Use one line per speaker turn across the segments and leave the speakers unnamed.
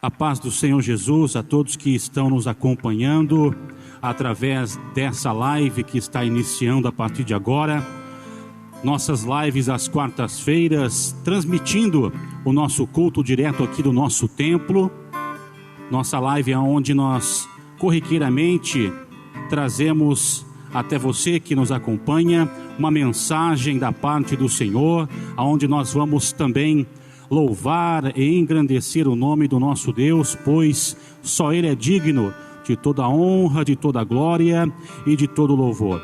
A paz do Senhor Jesus a todos que estão nos acompanhando através dessa live que está iniciando a partir de agora. Nossas lives às quartas-feiras, transmitindo o nosso culto direto aqui do nosso templo. Nossa live é onde nós corriqueiramente trazemos até você que nos acompanha uma mensagem da parte do Senhor, aonde nós vamos também louvar e engrandecer o nome do nosso Deus, pois só Ele é digno de toda honra, de toda glória e de todo louvor.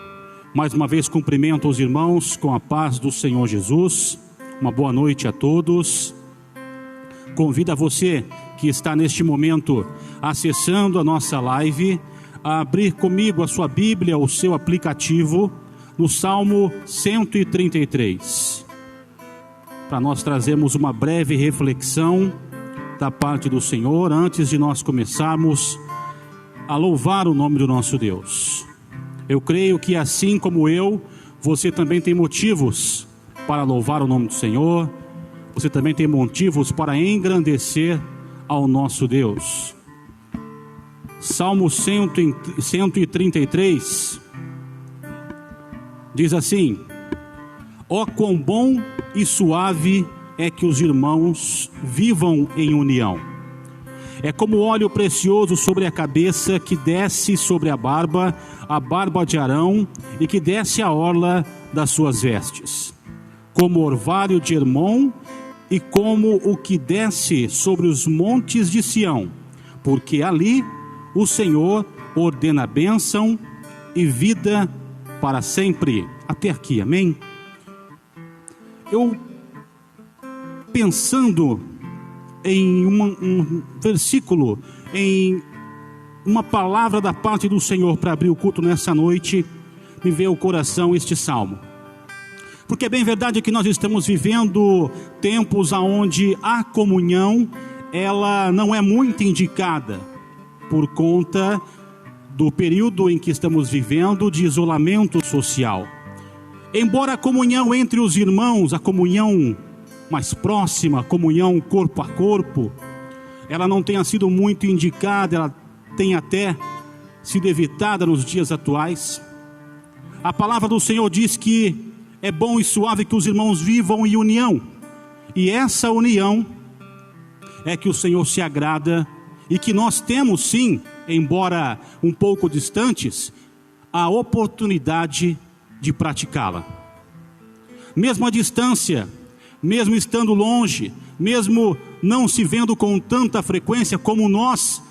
Mais uma vez cumprimento os irmãos com a paz do Senhor Jesus. Uma boa noite a todos. Convido a você que está neste momento acessando a nossa live a abrir comigo a sua Bíblia, o seu aplicativo, no Salmo 133. Para nós trazermos uma breve reflexão da parte do Senhor, antes de nós começarmos a louvar o nome do nosso Deus. Eu creio que assim como eu, você também tem motivos para louvar o nome do Senhor, você também tem motivos para engrandecer ao nosso Deus. Salmo 133 diz assim: ó quão bom e suave é que os irmãos vivam em união. É como óleo precioso sobre a cabeça, que desce sobre a barba de Arão, e que desce a orla das suas vestes. Como orvalho de Hermon, e como o que desce sobre os montes de Sião, porque ali o Senhor ordena bênção e vida para sempre. Até aqui, amém? Eu, pensando em um versículo, em uma palavra da parte do Senhor para abrir o culto nessa noite, me veio ao coração este salmo. Porque é bem verdade que nós estamos vivendo tempos onde a comunhão, ela não é muito indicada, por conta do período em que estamos vivendo de isolamento social. Embora a comunhão entre os irmãos, a comunhão mais próxima, a comunhão corpo a corpo, ela não tenha sido muito indicada, ela tem até sido evitada nos dias atuais. A palavra do Senhor diz que é bom e suave que os irmãos vivam em união, e essa união é que o Senhor se agrada, e que nós temos sim, embora um pouco distantes, a oportunidade de praticá-la. Mesmo à distância, mesmo estando longe, mesmo não se vendo com tanta frequência como nós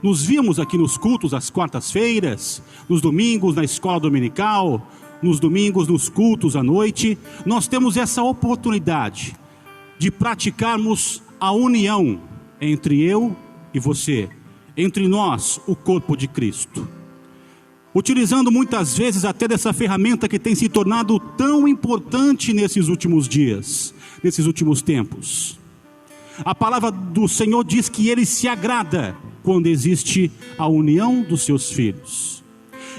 nos víamos aqui nos cultos às quartas-feiras, nos domingos na escola dominical, nos domingos nos cultos à noite, nós temos essa oportunidade de praticarmos a união entre eu e você, entre nós, o corpo de Cristo, utilizando muitas vezes até dessa ferramenta que tem se tornado tão importante nesses últimos dias, nesses últimos tempos. A palavra do Senhor diz que Ele se agrada quando existe a união dos seus filhos.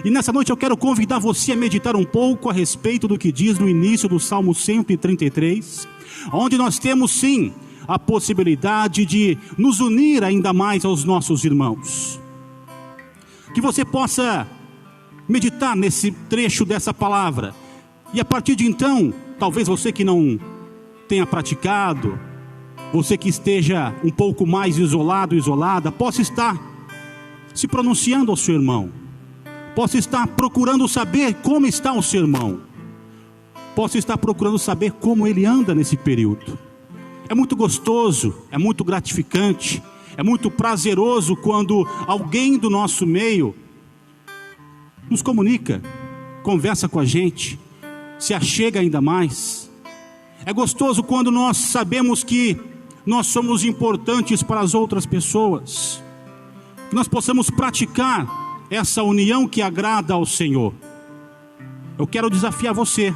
E nessa noite eu quero convidar você a meditar um pouco a respeito do que diz no início do Salmo 133, onde nós temos sim a possibilidade de nos unir ainda mais aos nossos irmãos. Que você possa meditar nesse trecho dessa palavra, e a partir de então, talvez você que não tenha praticado, você que esteja um pouco mais isolado, isolada, possa estar se pronunciando ao seu irmão, possa estar procurando saber como está o seu irmão, possa estar procurando saber como ele anda nesse período. É muito gostoso, é muito gratificante, é muito prazeroso quando alguém do nosso meio nos comunica, conversa com a gente, se achega ainda mais. É gostoso quando nós sabemos que nós somos importantes para as outras pessoas, que nós possamos praticar essa união que agrada ao Senhor. Eu quero desafiar você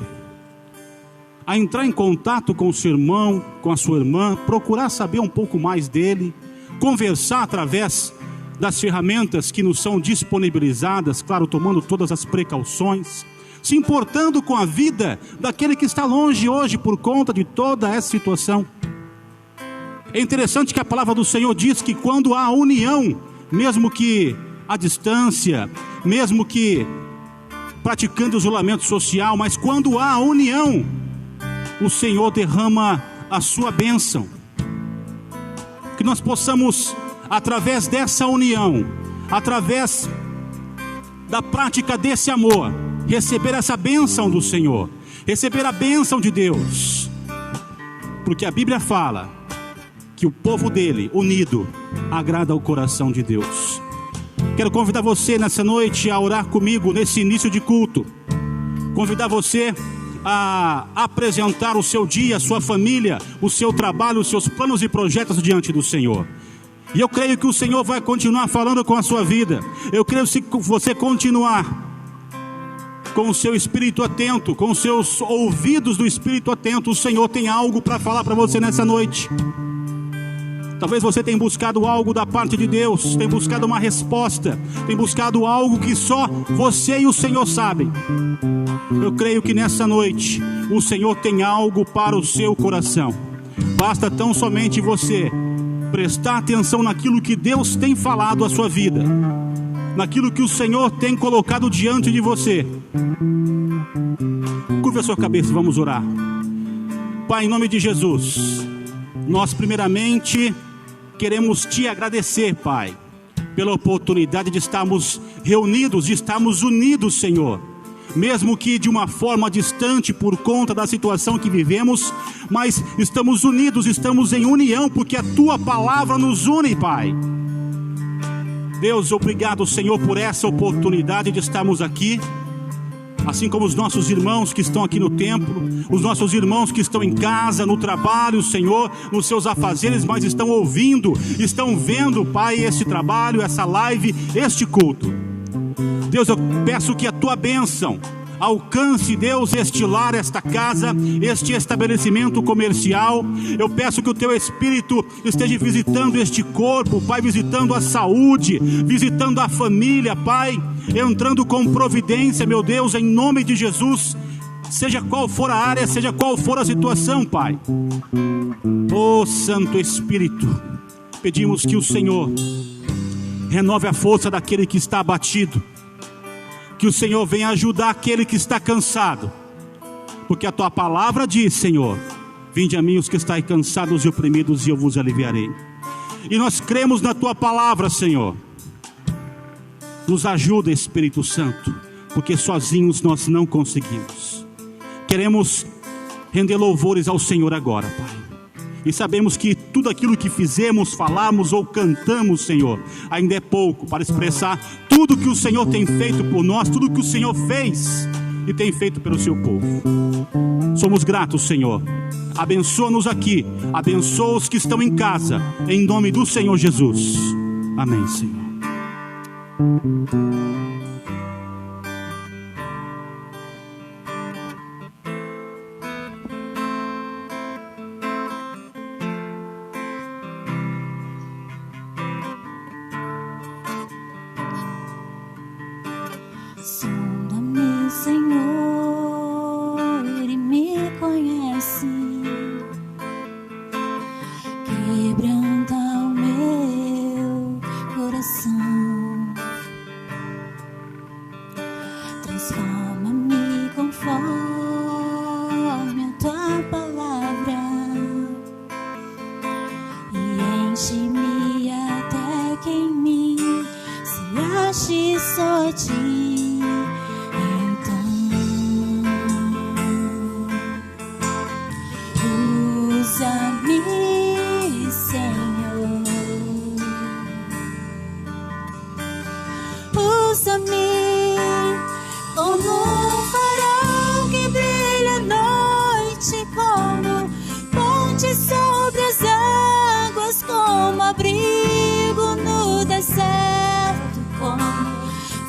a entrar em contato com o seu irmão, com a sua irmã, procurar saber um pouco mais dele, conversar através das ferramentas que nos são disponibilizadas, claro, tomando todas as precauções, se importando com a vida daquele que está longe hoje por conta de toda essa situação. É interessante que a palavra do Senhor diz que quando há união, mesmo que à distância, mesmo que praticando isolamento social, mas quando há união, o Senhor derrama a sua bênção. Que nós possamos, através dessa união, através da prática desse amor, receber essa bênção do Senhor, receber a bênção de Deus, porque a Bíblia fala que o povo dele, unido, agrada ao coração de Deus. Quero convidar você nessa noite a orar comigo nesse início de culto, convidar você a apresentar o seu dia, a sua família, o seu trabalho, os seus planos e projetos diante do Senhor. E eu creio que o Senhor vai continuar falando com a sua vida. Eu creio que se você continuar com o seu espírito atento, com os seus ouvidos do espírito atento, o Senhor tem algo para falar para você nessa noite. Talvez você tenha buscado algo da parte de Deus, tenha buscado uma resposta, tenha buscado algo que só você e o Senhor sabem. Eu creio que nessa noite o Senhor tem algo para o seu coração. Basta tão somente você prestar atenção naquilo que Deus tem falado à sua vida, naquilo que o Senhor tem colocado diante de você. Curva a sua cabeça e vamos orar. Pai, em nome de Jesus, nós primeiramente queremos te agradecer, Pai, pela oportunidade de estarmos reunidos, de estarmos unidos, Senhor, mesmo que de uma forma distante por conta da situação que vivemos, mas estamos unidos, estamos em união, porque a tua palavra nos une, Pai. Deus, obrigado, Senhor, por essa oportunidade de estarmos aqui, assim como os nossos irmãos que estão aqui no templo, os nossos irmãos que estão em casa, no trabalho, Senhor, nos seus afazeres, mas estão ouvindo, estão vendo, Pai, este trabalho, essa live, este culto. Deus, eu peço que a tua bênção alcance, Deus, este lar, esta casa, este estabelecimento comercial. Eu peço que o teu Espírito esteja visitando este corpo, Pai, visitando a saúde, visitando a família, Pai, entrando com providência, meu Deus, em nome de Jesus, seja qual for a área, seja qual for a situação, Pai. Ó Santo Espírito, pedimos que o Senhor renove a força daquele que está abatido, que o Senhor venha ajudar aquele que está cansado, porque a tua palavra diz, Senhor: vinde a mim os que estáis cansados e oprimidos, e eu vos aliviarei. E nós cremos na tua palavra, Senhor. Nos ajuda, Espírito Santo, porque sozinhos nós não conseguimos. Queremos render louvores ao Senhor agora, Pai, e sabemos que tudo aquilo que fizemos, falamos ou cantamos, Senhor, ainda é pouco para expressar tudo que o Senhor tem feito por nós, tudo que o Senhor fez e tem feito pelo seu povo. Somos gratos, Senhor. Abençoa-nos aqui, abençoa os que estão em casa, em nome do Senhor Jesus. Amém, Senhor.
Sonda-me, Senhor, e me conhece. Quebranta o meu coração. Transforma-me conforme a tua palavra e enche-me até que em mim se ache só ti. Usa-me, Senhor, usa-me como um farol que brilha à noite, como ponte sobre as águas, como abrigo no deserto, como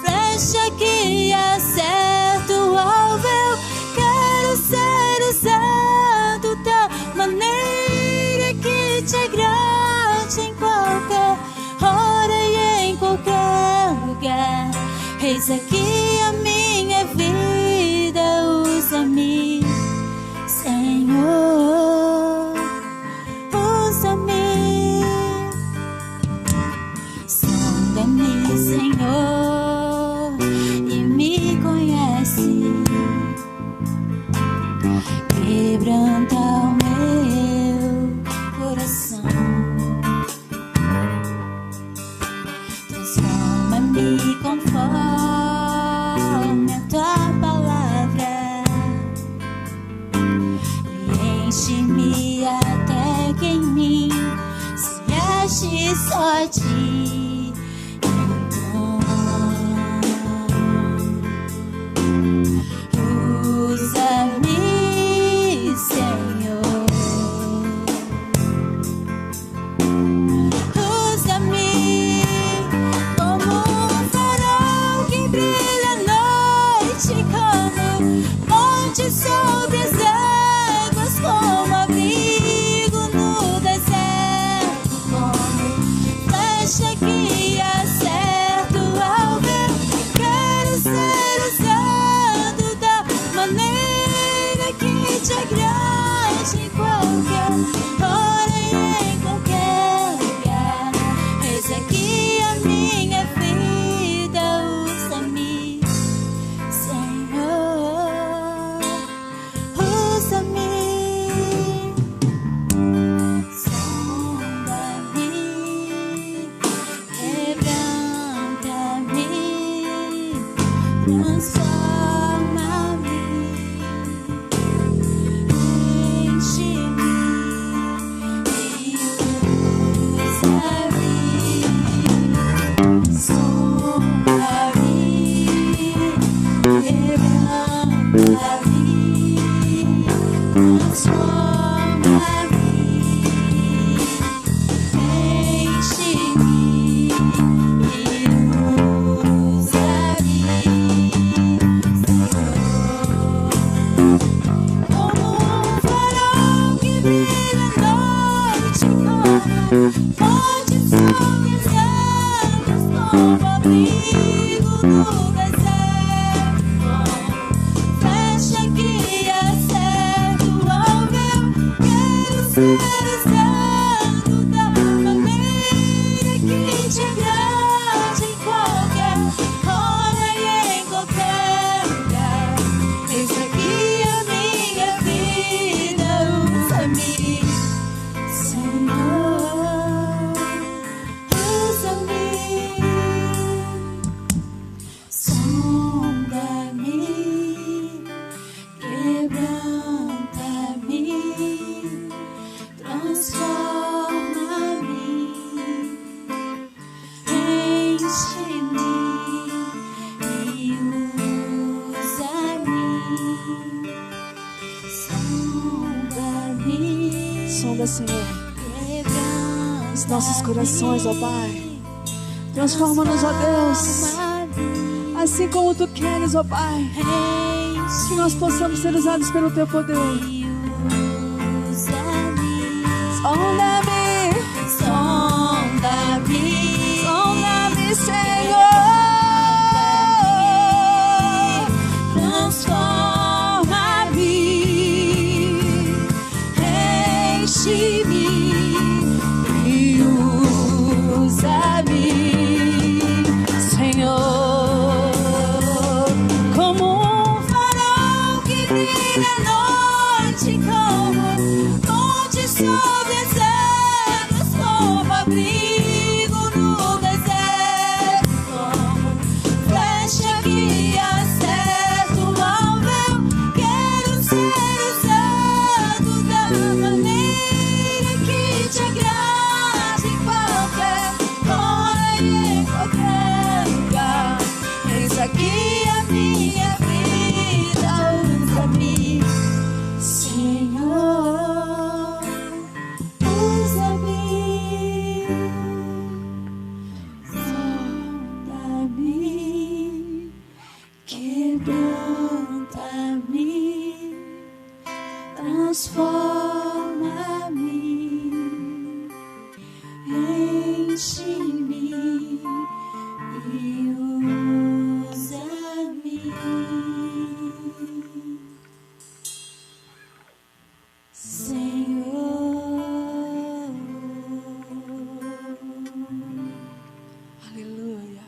flecha que acerta o alvo. Eu quero ser usado da maneira que te agrade, em qualquer hora e em qualquer lugar. Eis aqui a minha vida, usa-me, Senhor, usa-me. só a ti eu dou. Usa-me, Senhor. Usa-me como um farol que brilha à noite, como ponte sobre as águas, como abrigo no deserto, como flecha que acerta o alvo. Quero ser usado da maneira que te agrade, em qualquer hora e em qualquer lugar. Eis aqui a minha vida, usa-me, Senhor. Usa-me, sonda-me, quebranta-me, transforma-me, enche-me e usa-me, sonda-me, quebranta-me, transforma-me, enche-me e usa-me, Senhor. Como um farol que brilha à noite, como ponte sobre as águas, como abrigo no deserto, como flecha que acerta o alvo. Quero ser usado da maneira que te agrade, em qualquer hora e em qualquer lugar. Eis aqui a minha vida, usa-me, Senhor. Usa-me, sonda-me, quebranta-me, transforma-me, enche-me e usa-me, sonda-me,
Sonda, Senhor,
quebranta-me,
os nossos corações, ó Pai. Transforma-nos, ó Deus, assim como Tu queres, ó Pai. Que nós possamos ser usados pelo Teu poder. Sonda-me,
sonda-me,
sonda-me, Senhor.
transforma-me, enche-me e usa-me, Senhor. Como um farol que brilha à noite, como ponte sobre as águas, como abrigo no deserto, como flecha que acerta o alvo. Quero ser usado da maneira que te agrade, em qualquer hora e em qualquer lugar. Eis aqui a minha vida, usa-me, Senhor. Usa-me, sonda-me, quebranta-me, transforma-me, enche-me e usa-me.
Aleluia.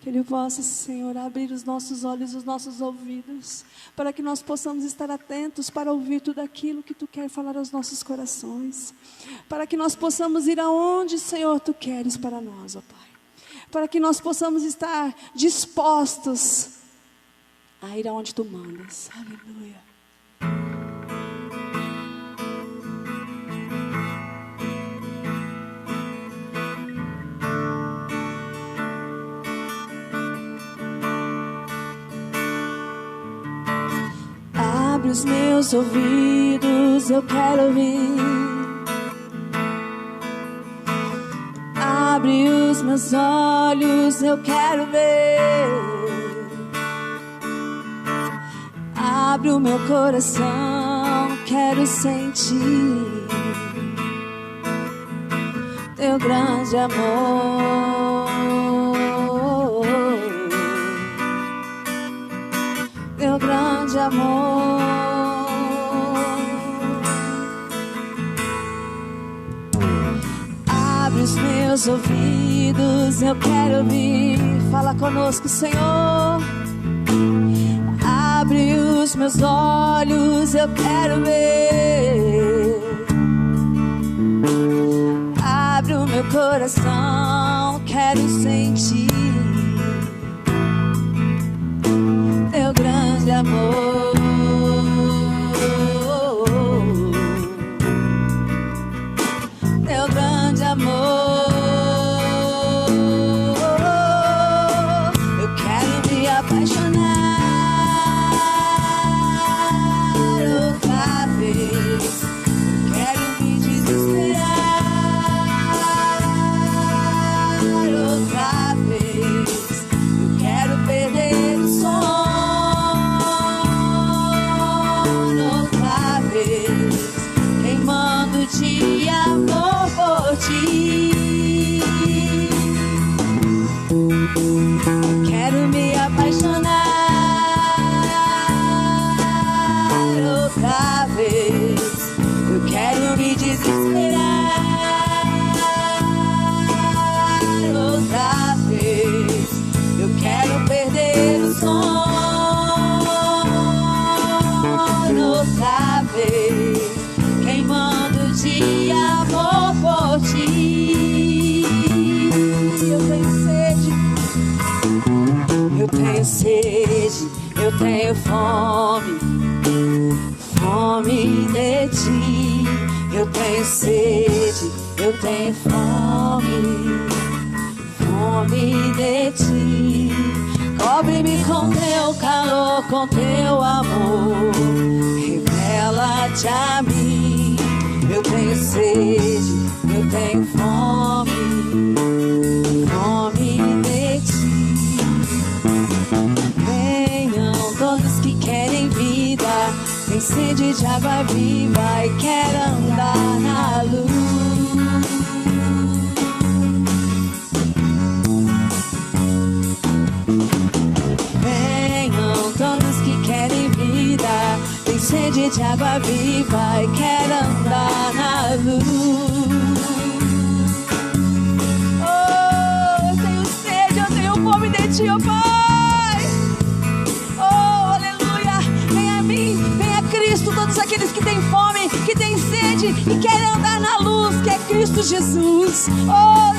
Que Ele possa, Senhor, abrir os nossos olhos, os nossos ouvidos, para que nós possamos estar atentos para ouvir tudo aquilo que Tu quer falar aos nossos corações, para que nós possamos ir aonde, Senhor, Tu queres para nós, ó Pai, para que nós possamos estar dispostos a ir aonde Tu mandas. Aleluia. Abre os meus ouvidos, eu quero ouvir. Abre os meus olhos, eu quero ver. Abre o meu coração, quero sentir teu grande amor, teu grande amor. Abre os meus ouvidos, eu quero ouvir. Fala conosco, Senhor. Abre os meus olhos, eu quero ver. Abre o meu coração, quero sentir teu grande amor, teu grande amor. Eu quero me apaixonar outra vez. Quero me desesperar outra vez. Eu quero perder o sono outra vez, queimando de amor por ti. Quero me apaixonar outra vez. Eu quero me desesperar outra vez. Eu quero perder o sono outra vez, queimando de amor por ti. Eu tenho sede, eu tenho sede, eu tenho fome, fome de ti. Eu tenho sede, eu tenho fome, fome de ti. Cobre-me com teu calor, com teu amor, revela-te a mim. Eu tenho sede, eu tenho fome, fome de ti. Venham todos que querem vida, tem sede de água viva e quer andar na luz. Venham todos que querem vida, tem sede de água viva e quer andar na luz. Oh, eu tenho sede, eu tenho fome de ti, ó Pai. Oh, aleluia. Vem a mim, vem a Cristo, todos aqueles que têm fome, que têm sede e querem andar na luz, que é Cristo Jesus. Oh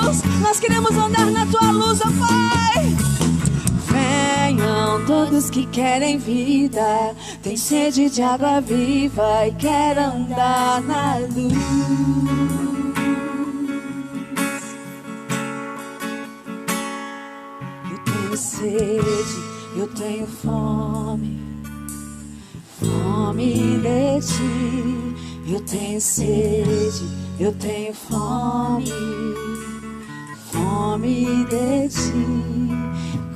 Deus, nós queremos andar na tua luz, ó Pai. Venham todos que querem vida, tem sede de água viva e quer andar na luz. Eu tenho sede, eu tenho fome, fome de ti. Eu tenho sede, eu tenho fome, fome de ti.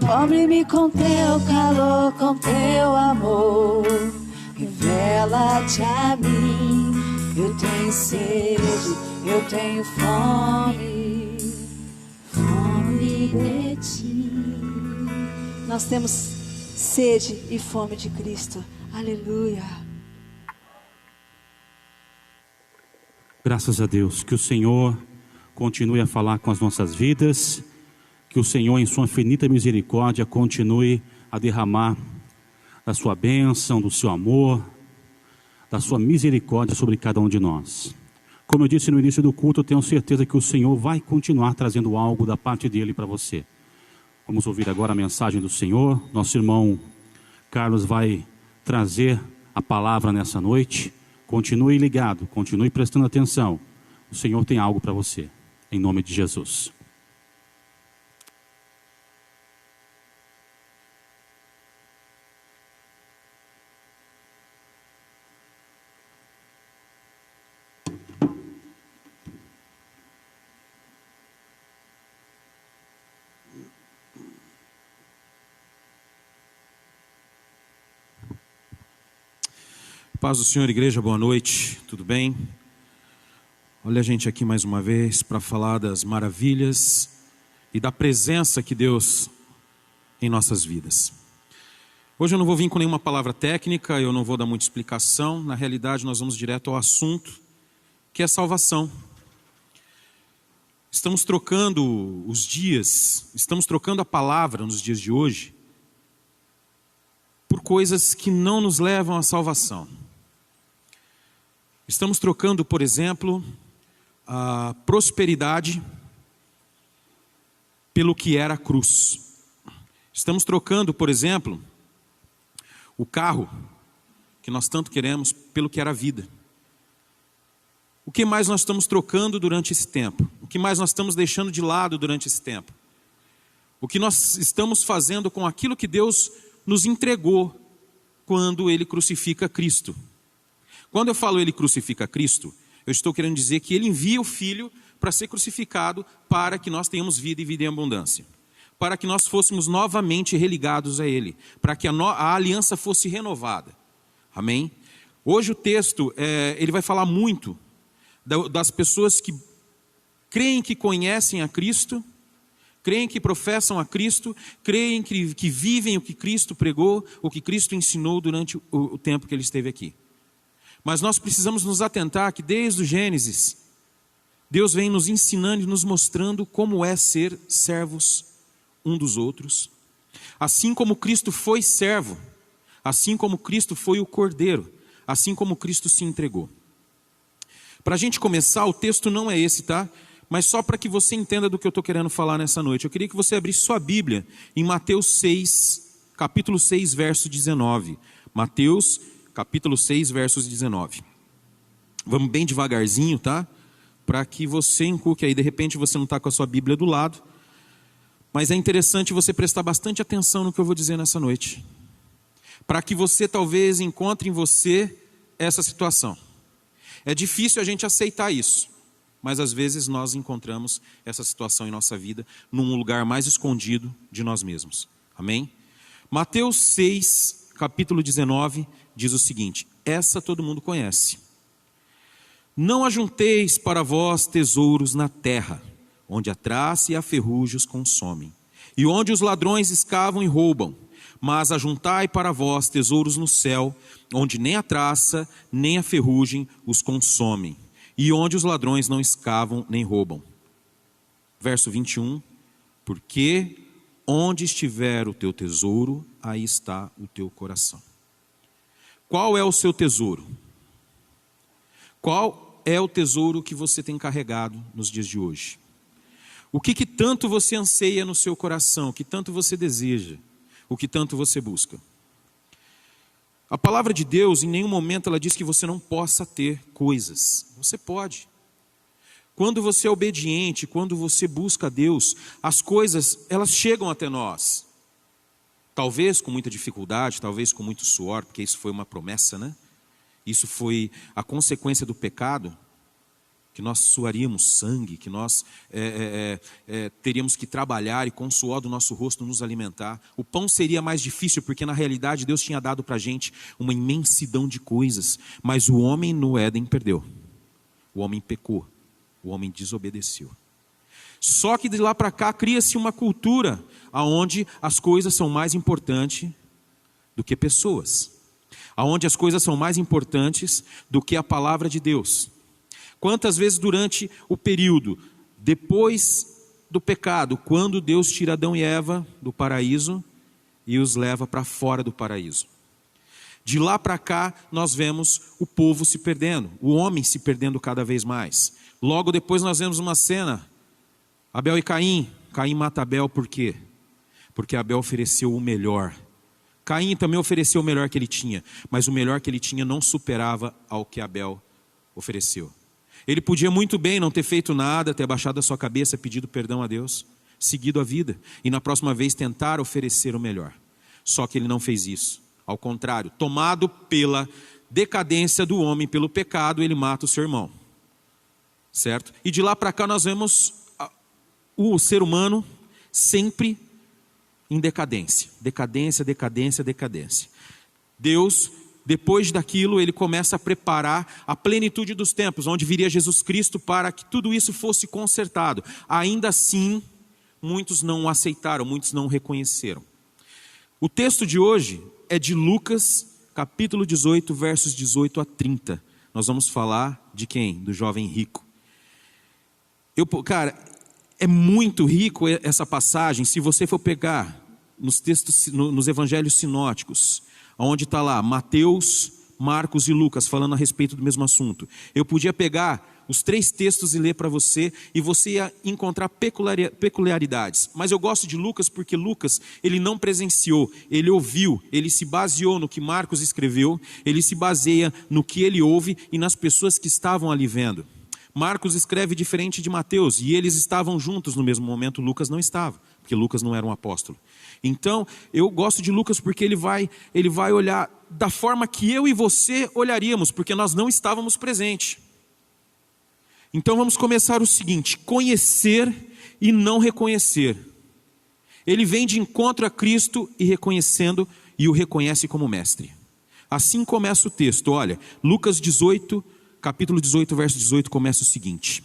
Cobre-me com teu calor, com teu amor, revela-te a mim. Eu tenho sede, eu tenho fome, fome de ti. Nós temos sede e fome de Cristo. Aleluia.
Graças a Deus, que o Senhor continue a falar com as nossas vidas, que o Senhor em sua infinita misericórdia continue a derramar da sua bênção, do seu amor, da sua misericórdia sobre cada um de nós. Como eu disse no início do culto, eu tenho certeza que o Senhor vai continuar trazendo algo da parte dele para você. Vamos ouvir agora a mensagem do Senhor. Nosso irmão Carlos vai trazer a palavra nessa noite. Continue ligado, continue prestando atenção. O Senhor tem algo para você, em nome de Jesus.
Paz do Senhor, igreja, boa noite, tudo bem? Olha a gente aqui mais uma vez para falar das maravilhas e da presença que Deus em nossas vidas. Hoje eu não vou vir com nenhuma palavra técnica, eu não vou dar muita explicação, na realidade nós vamos direto ao assunto, que é salvação. Estamos trocando os dias, estamos trocando a palavra nos dias de hoje por coisas que não nos levam à salvação. Estamos trocando, por exemplo, a prosperidade pelo que era a cruz. Estamos trocando, por exemplo, o carro que nós tanto queremos pelo que era a vida. O que mais nós estamos trocando durante esse tempo? O que mais nós estamos deixando de lado durante esse tempo? O que nós estamos fazendo com aquilo que Deus nos entregou quando Ele crucifica Cristo? Quando eu falo Ele crucifica Cristo, eu estou querendo dizer que Ele envia o Filho para ser crucificado para que nós tenhamos vida e vida em abundância. Para que nós fôssemos novamente religados a Ele. Para que a aliança fosse renovada. Amém? Hoje o texto, ele vai falar muito das pessoas que creem que conhecem a Cristo, creem que professam a Cristo, creem que vivem o que Cristo pregou, o que Cristo ensinou durante o tempo que Ele esteve aqui. Mas nós precisamos nos atentar que desde o Gênesis, Deus vem nos ensinando e nos mostrando como é ser servos um dos outros. Assim como Cristo foi servo, assim como Cristo foi o cordeiro, assim como Cristo se entregou. Para a gente começar, o texto não é esse, tá? Mas só para que você entenda do que eu estou querendo falar nessa noite. Eu queria que você abrisse sua Bíblia em Mateus 6, capítulo 6, verso 19. Mateus capítulo 6, versos 19. Vamos bem devagarzinho, tá? Para que você encuque aí, de repente você não está com a sua Bíblia do lado. Mas é interessante você prestar bastante atenção no que eu vou dizer nessa noite. Para que você talvez encontre em você essa situação. É difícil a gente aceitar isso. Mas às vezes nós encontramos essa situação em nossa vida num lugar mais escondido de nós mesmos. Amém? Mateus 6, capítulo 19, diz o seguinte: essa todo mundo conhece. Não ajunteis para vós tesouros na terra, onde a traça e a ferrugem os consomem, e onde os ladrões escavam e roubam. Mas ajuntai para vós tesouros no céu, onde nem a traça nem a ferrugem os consomem, e onde os ladrões não escavam nem roubam. Verso 21, porque onde estiver o teu tesouro, aí está o teu coração. Qual é o seu tesouro? Qual é o tesouro que você tem carregado nos dias de hoje? O que tanto você anseia no seu coração? O que tanto você deseja? O que tanto você busca? A palavra de Deus, em nenhum momento ela diz que você não possa ter coisas. Você pode. Quando você é obediente, quando você busca a Deus, as coisas, elas chegam até nós. Talvez com muita dificuldade, talvez com muito suor, porque isso foi uma promessa, né? Isso foi a consequência do pecado, que nós suaríamos sangue, que nós teríamos que trabalhar e com o suor do nosso rosto nos alimentar. O pão seria mais difícil, porque na realidade Deus tinha dado para a gente uma imensidão de coisas, mas o homem no Éden perdeu, o homem pecou, o homem desobedeceu. Só que de lá para cá cria-se uma cultura onde as coisas são mais importantes do que pessoas, onde as coisas são mais importantes do que a palavra de Deus. Quantas vezes durante o período, depois do pecado, quando Deus tira Adão e Eva do paraíso e os leva para fora do paraíso. De lá para cá, nós vemos o povo se perdendo, o homem se perdendo cada vez mais. Logo depois nós vemos uma cena, Abel e Caim. Caim mata Abel por quê? Porque Abel ofereceu o melhor. Caim também ofereceu o melhor que ele tinha, mas o melhor que ele tinha não superava ao que Abel ofereceu. Ele podia muito bem não ter feito nada, ter abaixado a sua cabeça, pedido perdão a Deus, seguido a vida, e na próxima vez tentar oferecer o melhor. Só que ele não fez isso. Ao contrário, tomado pela decadência do homem, pelo pecado, ele mata o seu irmão. Certo? E de lá para cá nós vemos o ser humano sempre em decadência. Decadência, decadência, decadência. Deus Depois daquilo, ele começa a preparar a plenitude dos tempos, onde viria Jesus Cristo para que tudo isso fosse consertado. Ainda assim, muitos não o aceitaram, muitos não o reconheceram. O texto de hoje é de Lucas, capítulo 18, versos 18 a 30. Nós vamos falar de quem? Do jovem rico. Cara, é muito rico essa passagem, se você for pegar nos textos, nos evangelhos sinóticos, onde está lá Mateus, Marcos e Lucas falando a respeito do mesmo assunto. Eu podia pegar os 3 textos e ler para você, e você ia encontrar peculiaridades. Mas eu gosto de Lucas porque Lucas, ele não presenciou, ele ouviu, ele se baseou no que Marcos escreveu, ele se baseia no que ele ouve e nas pessoas que estavam ali vendo. Marcos escreve diferente de Mateus, e eles estavam juntos no mesmo momento, Lucas não estava, porque Lucas não era um apóstolo. Então, eu gosto de Lucas porque ele vai olhar da forma que eu e você olharíamos, porque nós não estávamos presentes. Então vamos começar o seguinte: conhecer e não reconhecer. Ele vem de encontro a Cristo e reconhecendo, e o reconhece como mestre. Assim começa o texto, olha, Lucas 18, capítulo 18, verso 18, começa o seguinte: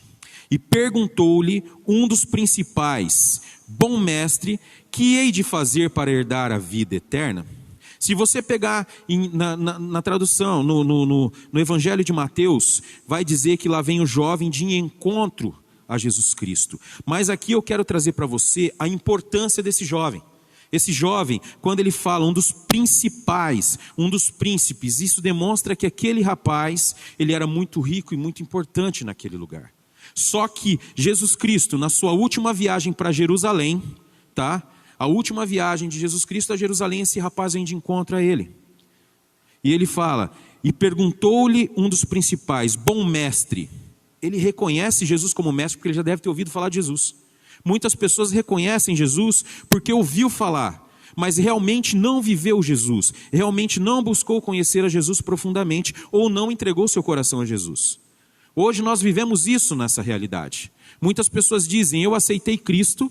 e perguntou-lhe um dos principais: bom mestre, que hei de fazer para herdar a vida eterna? Se você pegar na tradução, no Evangelho de Mateus, vai dizer que lá vem o jovem de encontro a Jesus Cristo. Mas aqui eu quero trazer para você a importância desse jovem. Esse jovem, quando ele fala um dos principais, um dos príncipes, isso demonstra que aquele rapaz, ele era muito rico e muito importante naquele lugar. Só que Jesus Cristo, na sua última viagem para Jerusalém, tá? A última viagem de Jesus Cristo a Jerusalém, esse rapaz vem de encontro a ele. E ele fala, e perguntou-lhe um dos principais: bom mestre. Ele reconhece Jesus como mestre porque ele já deve ter ouvido falar de Jesus. Muitas pessoas reconhecem Jesus porque ouviu falar, mas realmente não viveu Jesus, realmente não buscou conhecer a Jesus profundamente, ou não entregou seu coração a Jesus. Hoje nós vivemos isso nessa realidade. Muitas pessoas dizem: eu aceitei Cristo,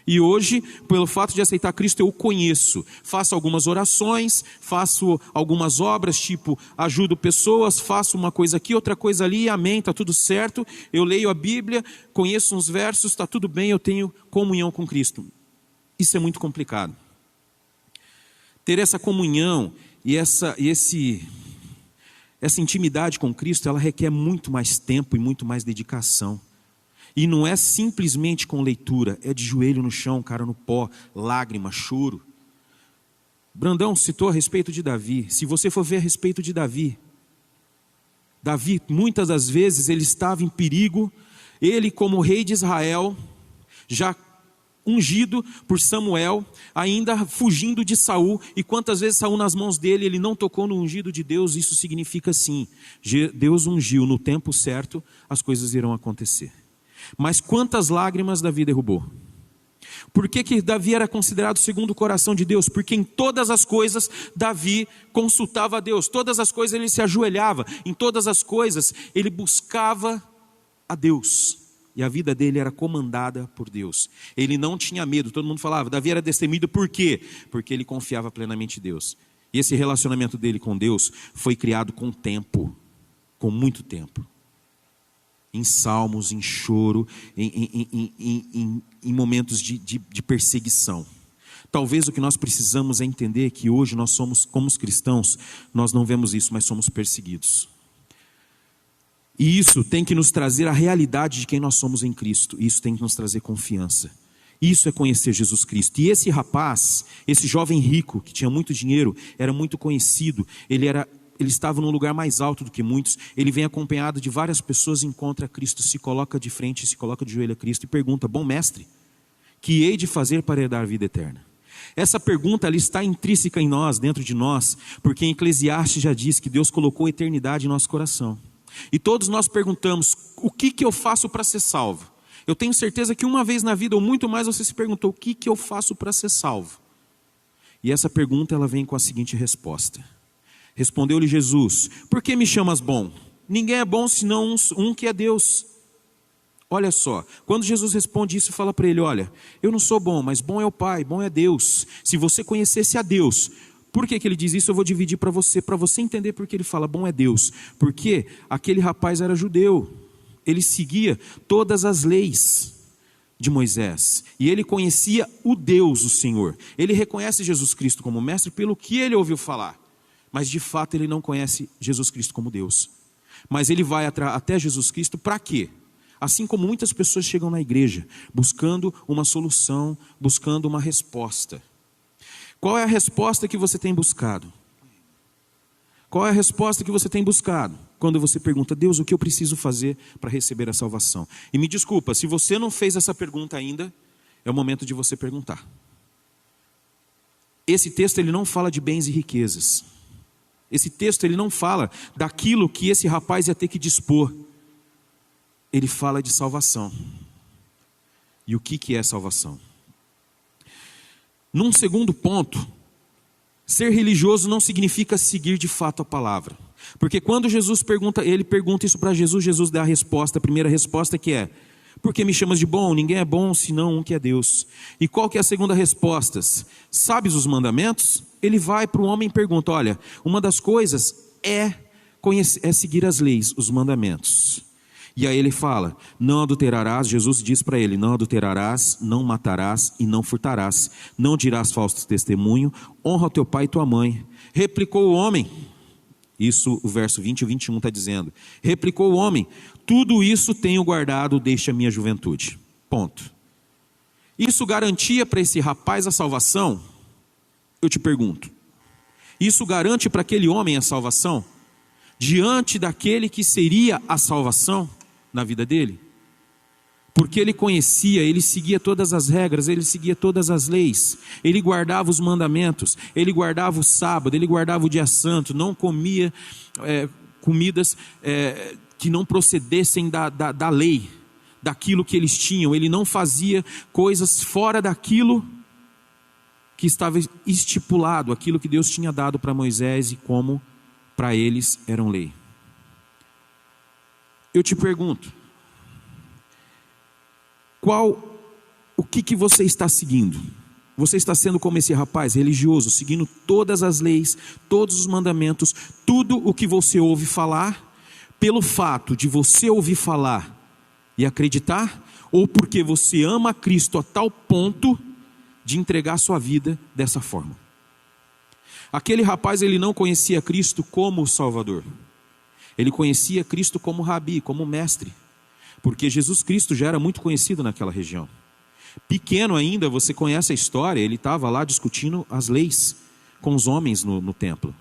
e hoje, pelo fato de aceitar Cristo, eu o conheço. Faço algumas orações, faço algumas obras, tipo, ajudo pessoas, faço uma coisa aqui, outra coisa ali, amém, está tudo certo. Eu leio a Bíblia, conheço uns versos, está tudo bem, eu tenho comunhão com Cristo. Isso é muito complicado. Ter essa comunhão e essa intimidade com Cristo, ela requer muito mais tempo e muito mais dedicação. E não é simplesmente com leitura, é de joelho no chão, cara no pó, lágrima, choro. Brandão citou a respeito de Davi. Se você for ver a respeito de Davi, muitas das vezes ele estava em perigo, ele como rei de Israel, já ungido por Samuel, ainda fugindo de Saul, e quantas vezes Saul nas mãos dele, ele não tocou no ungido de Deus. Isso significa assim, Deus ungiu no tempo certo, as coisas irão acontecer. Mas quantas lágrimas Davi derrubou? Por que Davi era considerado segundo o coração de Deus? Porque em todas as coisas Davi consultava a Deus, todas as coisas ele se ajoelhava, em todas as coisas ele buscava a Deus. E a vida dele era comandada por Deus. Ele não tinha medo, todo mundo falava, Davi era destemido, por quê? Porque ele confiava plenamente em Deus. E esse relacionamento dele com Deus foi criado com tempo, com muito tempo. Em salmos, em choro, em momentos de perseguição. Talvez o que nós precisamos é entender que hoje nós somos, como os cristãos, nós não vemos isso, mas somos perseguidos. E isso tem que nos trazer a realidade de quem nós somos em Cristo. Isso tem que nos trazer confiança. Isso é conhecer Jesus Cristo. E esse rapaz, esse jovem rico, que tinha muito dinheiro, era muito conhecido, ele estava num lugar mais alto do que muitos, ele vem acompanhado de várias pessoas, encontra Cristo, se coloca de frente, se coloca de joelho a Cristo e pergunta: bom mestre, que hei de fazer para herdar a vida eterna? Essa pergunta ela está intrínseca em nós, dentro de nós, porque em Eclesiastes já diz que Deus colocou a eternidade em nosso coração. E todos nós perguntamos: o que eu faço para ser salvo? Eu tenho certeza que uma vez na vida, ou muito mais, você se perguntou: o que eu faço para ser salvo? E essa pergunta ela vem com a seguinte resposta. Respondeu-lhe Jesus: por que me chamas bom? Ninguém é bom senão um que é Deus. Olha só, quando Jesus responde isso, fala para ele: olha, eu não sou bom, mas bom é o Pai, bom é Deus. Se você conhecesse a Deus, Por que ele diz isso? Eu vou dividir para você entender porque ele fala, bom é Deus. Porque aquele rapaz era judeu, ele seguia todas as leis de Moisés, e ele conhecia o Deus, o Senhor. Ele reconhece Jesus Cristo como mestre pelo que ele ouviu falar, mas de fato ele não conhece Jesus Cristo como Deus. Mas ele vai até Jesus Cristo para quê? Assim como muitas pessoas chegam na igreja, buscando uma solução, buscando uma resposta. Qual é a resposta que você tem buscado? Qual é a resposta que você tem buscado? Quando você pergunta, Deus, o que eu preciso fazer para receber a salvação? E me desculpa, se você não fez essa pergunta ainda, é o momento de você perguntar. Esse texto ele não fala de bens e riquezas. Esse texto ele não fala daquilo que esse rapaz ia ter que dispor. Ele fala de salvação. E o que é salvação? Num segundo ponto, ser religioso não significa seguir de fato a palavra. Porque quando Jesus pergunta, ele pergunta isso para Jesus, Jesus dá a resposta, a primeira resposta que é, por que me chamas de bom? Ninguém é bom senão um que é Deus. E qual que é a segunda resposta? Sabes os mandamentos? Ele vai para o homem e pergunta, olha, uma das coisas é seguir as leis, os mandamentos. E aí ele fala, não adulterarás, Jesus diz para ele, não adulterarás, não matarás e não furtarás, não dirás falso testemunho, honra o teu pai e tua mãe. Replicou o homem, isso o verso 20 e 21 está dizendo, replicou o homem, tudo isso tenho guardado desde a minha juventude. Ponto. Isso garantia para esse rapaz a salvação? Eu te pergunto, isso garante para aquele homem a salvação? Diante daquele que seria a salvação na vida dele? Porque ele conhecia, ele seguia todas as regras, ele seguia todas as leis, ele guardava os mandamentos, ele guardava o sábado, ele guardava o dia santo, não comia comidas que não procedessem da lei, daquilo que eles tinham, ele não fazia coisas fora daquilo que estava estipulado, aquilo que Deus tinha dado para Moisés e como para eles eram lei. Eu te pergunto, o que você está seguindo? Você está sendo como esse rapaz religioso, seguindo todas as leis, todos os mandamentos, tudo o que você ouve falar, pelo fato de você ouvir falar e acreditar, ou porque você ama Cristo a tal ponto de entregar sua vida dessa forma? Aquele rapaz, ele não conhecia Cristo como Salvador. Ele conhecia Cristo como rabi, como mestre. Porque Jesus Cristo já era muito conhecido naquela região. Pequeno ainda, você conhece a história, ele estava lá discutindo as leis com os homens no templo.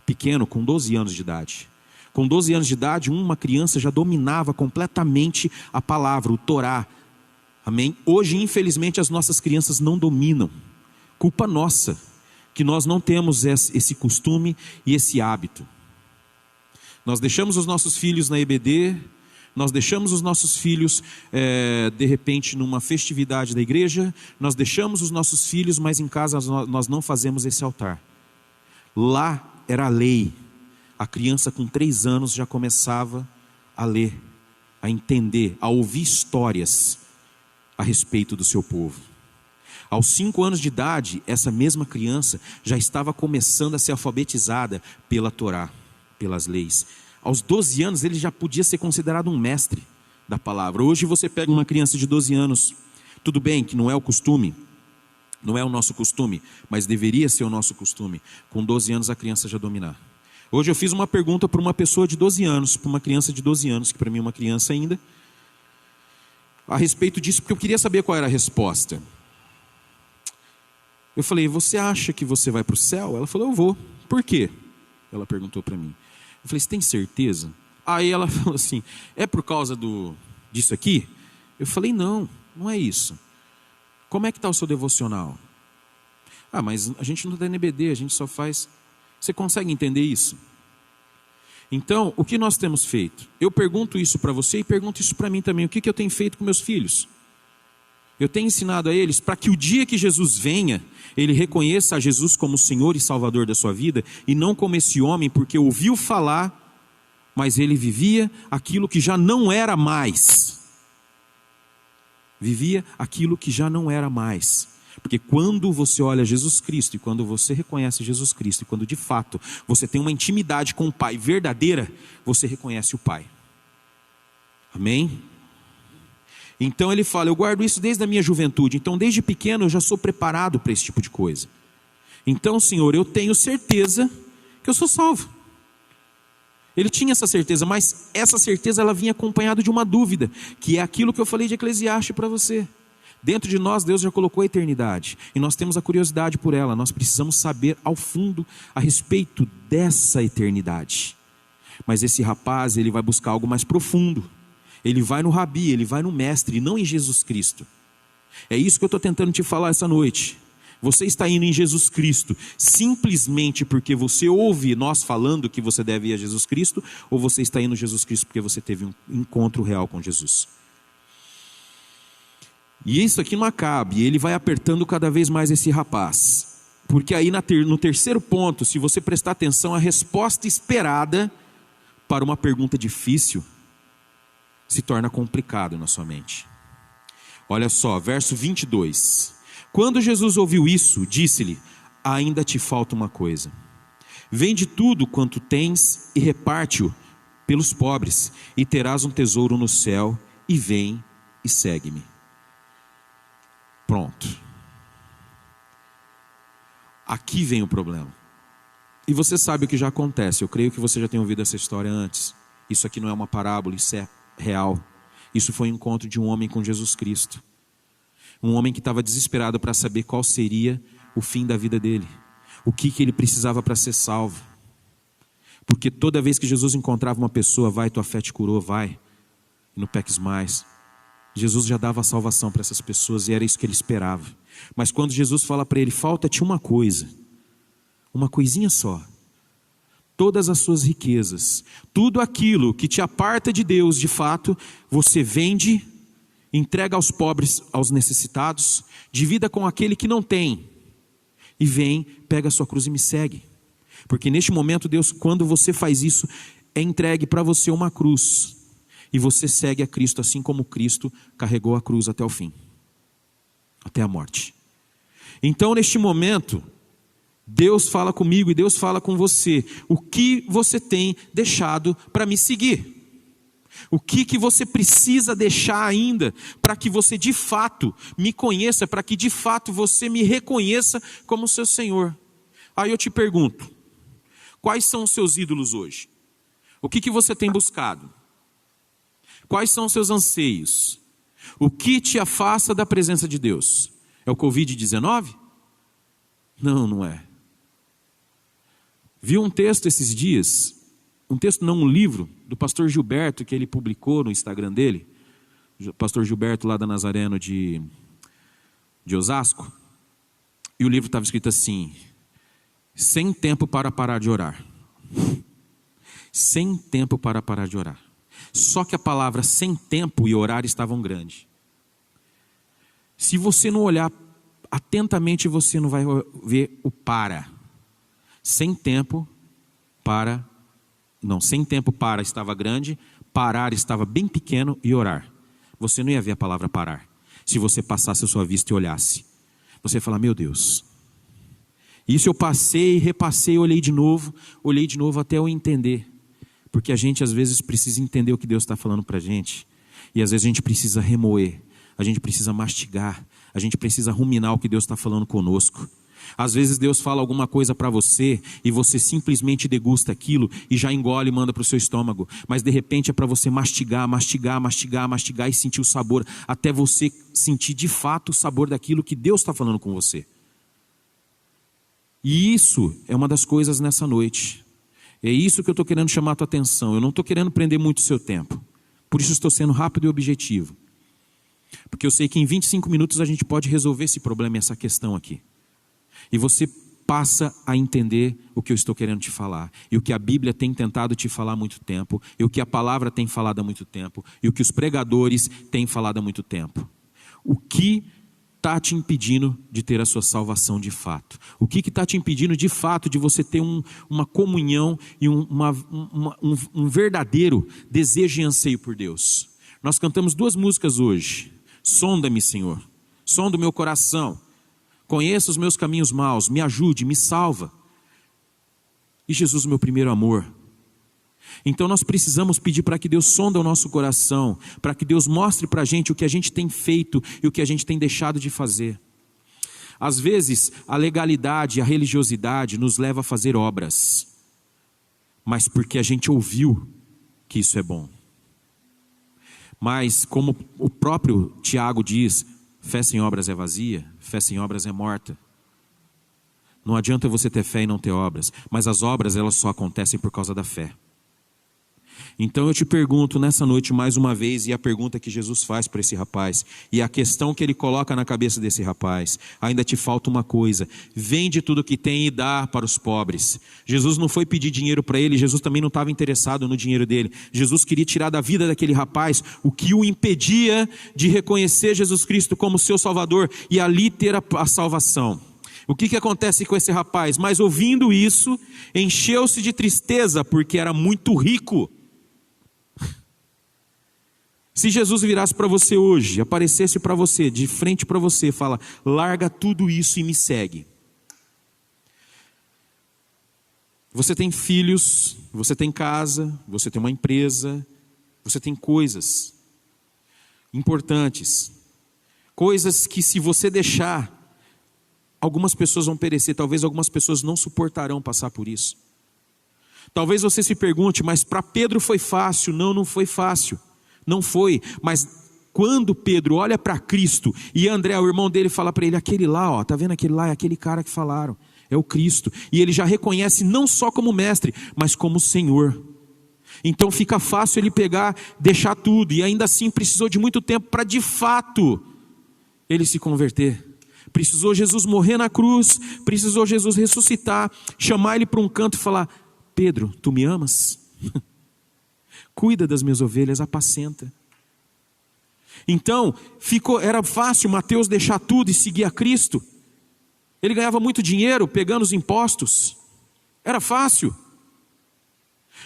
Pequeno, com 12 anos de idade. Com 12 anos de idade, uma criança já dominava completamente a palavra, o Torá. Amém? Hoje, infelizmente, as nossas crianças não dominam. Culpa nossa, que nós não temos esse costume e esse hábito. Nós deixamos os nossos filhos na EBD, nós deixamos os nossos filhos, de repente, numa festividade da igreja, nós deixamos os nossos filhos, mas em casa nós não fazemos esse altar. Lá era a lei. A criança com 3 anos já começava a ler, a entender, a ouvir histórias a respeito do seu povo. Aos 5 anos de idade, essa mesma criança já estava começando a ser alfabetizada pela Torá, pelas leis. Aos 12 anos ele já podia ser considerado um mestre da palavra. Hoje você pega uma criança de 12 anos, tudo bem que não é o costume, não é o nosso costume, mas deveria ser o nosso costume, com 12 anos a criança já dominar. Hoje eu fiz uma pergunta para uma pessoa de 12 anos, para uma criança de 12 anos, que para mim é uma criança ainda, a respeito disso, porque eu queria saber qual era a resposta. Eu falei, você acha que você vai para o céu? Ela falou, eu vou. Por quê? Ela perguntou para mim. Eu falei, você tem certeza? Aí ela falou assim, é por causa disso aqui? Eu falei, não é isso. Como é que está o seu devocional? Ah, mas a gente não dá NBD, a gente só faz... Você consegue entender isso? Então, o que nós temos feito? Eu pergunto isso para você e pergunto isso para mim também. O que eu tenho feito com meus filhos? Eu tenho ensinado a eles para que o dia que Jesus venha, ele reconheça a Jesus como Senhor e Salvador da sua vida, e não como esse homem, porque ouviu falar, mas ele vivia aquilo que já não era mais. Vivia aquilo que já não era mais. Porque quando você olha Jesus Cristo, e quando você reconhece Jesus Cristo, e quando de fato você tem uma intimidade com o Pai verdadeira, você reconhece o Pai. Amém? Então ele fala, eu guardo isso desde a minha juventude, então desde pequeno eu já sou preparado para esse tipo de coisa. Então, Senhor, eu tenho certeza que eu sou salvo. Ele tinha essa certeza, mas essa certeza ela vinha acompanhada de uma dúvida, que é aquilo que eu falei de Eclesiastes para você. Dentro de nós, Deus já colocou a eternidade, e nós temos a curiosidade por ela, nós precisamos saber ao fundo a respeito dessa eternidade. Mas esse rapaz, ele vai buscar algo mais profundo, ele vai no Rabi, ele vai no Mestre, e não em Jesus Cristo. É isso que eu estou tentando te falar essa noite. Você está indo em Jesus Cristo simplesmente porque você ouve nós falando que você deve ir a Jesus Cristo, ou você está indo em Jesus Cristo porque você teve um encontro real com Jesus? E isso aqui não acaba, e ele vai apertando cada vez mais esse rapaz, porque aí no terceiro ponto, se você prestar atenção, a resposta esperada para uma pergunta difícil se torna complicado na sua mente. Olha só, verso 22. Quando Jesus ouviu isso, disse-lhe, ainda te falta uma coisa. Vende tudo quanto tens e reparte-o pelos pobres, e terás um tesouro no céu, e vem e segue-me. Pronto. Aqui vem o problema. E você sabe o que já acontece, eu creio que você já tem ouvido essa história antes. Isso aqui não é uma parábola, isso é real. Isso foi um encontro de um homem com Jesus Cristo. Um homem que estava desesperado para saber qual seria o fim da vida dele. O que ele precisava para ser salvo. Porque toda vez que Jesus encontrava uma pessoa, vai, tua fé te curou, vai, e não peques mais. Jesus já dava a salvação para essas pessoas e era isso que ele esperava. Mas quando Jesus fala para ele, falta-te uma coisa, uma coisinha só. Todas as suas riquezas, tudo aquilo que te aparta de Deus, de fato, você vende, entrega aos pobres, aos necessitados, divida com aquele que não tem, e vem, pega a sua cruz e me segue. Porque neste momento, Deus, quando você faz isso, é entregue para você uma cruz, e você segue a Cristo, assim como Cristo carregou a cruz até o fim, até a morte. Então neste momento, Deus fala comigo e Deus fala com você, o que você tem deixado para me seguir? O que você precisa deixar ainda para que você de fato me conheça, para que de fato você me reconheça como seu Senhor? Aí eu te pergunto, quais são os seus ídolos hoje? O que você tem buscado? Quais são os seus anseios? O que te afasta da presença de Deus? É o Covid-19? Não, não é. Vi um texto esses dias, um livro do pastor Gilberto, que ele publicou no Instagram dele, o pastor Gilberto lá da Nazareno de Osasco, e o livro estava escrito assim, sem tempo para parar de orar. Sem tempo para parar de orar. Só que a palavra sem tempo e orar estavam grandes. Se você não olhar atentamente, você não vai ver o para. Sem tempo para estava grande, parar estava bem pequeno e orar. Você não ia ver a palavra parar. Se você passasse a sua vista e olhasse, você ia falar, meu Deus. Isso eu passei, repassei, olhei de novo até eu entender. Porque a gente às vezes precisa entender o que Deus está falando para a gente. E às vezes a gente precisa remoer, a gente precisa mastigar, a gente precisa ruminar o que Deus está falando conosco. Às vezes Deus fala alguma coisa para você e você simplesmente degusta aquilo e já engole e manda para o seu estômago. Mas de repente é para você mastigar e sentir o sabor, até você sentir de fato o sabor daquilo que Deus está falando com você. E isso é uma das coisas nessa noite. É isso que eu estou querendo chamar a tua atenção. Eu não estou querendo prender muito o seu tempo. Por isso estou sendo rápido e objetivo. Porque eu sei que em 25 minutos a gente pode resolver esse problema e essa questão aqui. E você passa a entender o que eu estou querendo te falar. E o que a Bíblia tem tentado te falar há muito tempo. E o que a palavra tem falado há muito tempo. E o que os pregadores têm falado há muito tempo. O que está te impedindo de ter a sua salvação de fato? O que está te impedindo de fato de você ter uma comunhão e um verdadeiro desejo e anseio por Deus? Nós cantamos 2 músicas hoje. Sonda-me, Senhor. Sonda o meu coração. conheça os meus caminhos maus, me ajude, me salva. E Jesus, meu primeiro amor. Então nós precisamos pedir para que Deus sonda o nosso coração, para que Deus mostre para a gente o que a gente tem feito e o que a gente tem deixado de fazer. Às vezes, a legalidade, a religiosidade nos leva a fazer obras, mas porque a gente ouviu que isso é bom. Mas como o próprio Tiago diz, fé sem obras é vazia, fé sem obras é morta. Não adianta você ter fé e não ter obras, mas as obras elas só acontecem por causa da fé. Então eu te pergunto nessa noite mais uma vez, e a pergunta que Jesus faz para esse rapaz, e a questão que ele coloca na cabeça desse rapaz: ainda te falta uma coisa, vende tudo que tem e dá para os pobres. Jesus não foi pedir dinheiro para ele, Jesus também não estava interessado no dinheiro dele. Jesus queria tirar da vida daquele rapaz o que o impedia de reconhecer Jesus Cristo como seu Salvador e ali ter a salvação. O que acontece com esse rapaz? Mas ouvindo isso, encheu-se de tristeza porque era muito rico. Se Jesus virasse para você hoje, aparecesse para você, de frente para você, fala: larga tudo isso e me segue. Você tem filhos, você tem casa, você tem uma empresa, você tem coisas importantes. Coisas que se você deixar, algumas pessoas vão perecer, talvez algumas pessoas não suportarão passar por isso. Talvez você se pergunte: mas para Pedro foi fácil? Não, não foi fácil. Não foi, mas quando Pedro olha para Cristo e André, o irmão dele, fala para ele: aquele lá, ó, tá vendo aquele lá? É aquele cara que falaram, é o Cristo. E ele já reconhece não só como mestre, mas como Senhor. Então fica fácil ele pegar, deixar tudo, e ainda assim precisou de muito tempo para de fato ele se converter. Precisou Jesus morrer na cruz, precisou Jesus ressuscitar, chamar ele para um canto e falar: Pedro, tu me amas? Cuida das minhas ovelhas, apacenta. Então, era fácil Mateus deixar tudo e seguir a Cristo. Ele ganhava muito dinheiro pegando os impostos. Era fácil.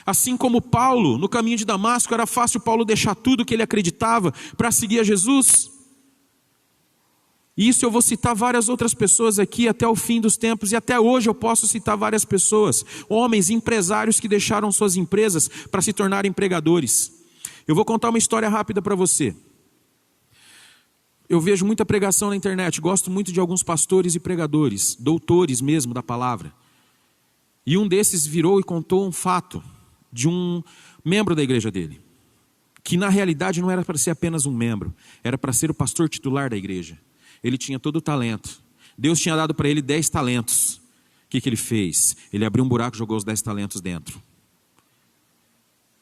Assim como Paulo, no caminho de Damasco, era fácil Paulo deixar tudo que ele acreditava para seguir a Jesus. E isso eu vou citar várias outras pessoas aqui até o fim dos tempos, e até hoje eu posso citar várias pessoas, homens, empresários que deixaram suas empresas para se tornarem pregadores. Eu vou contar uma história rápida para você. Eu vejo muita pregação na internet, gosto muito de alguns pastores e pregadores, doutores mesmo da palavra. E um desses virou e contou um fato de um membro da igreja dele, que na realidade não era para ser apenas um membro, era para ser o pastor titular da igreja. Ele tinha todo o talento. Deus tinha dado para ele 10 talentos. O que ele fez? Ele abriu um buraco e jogou os 10 talentos dentro.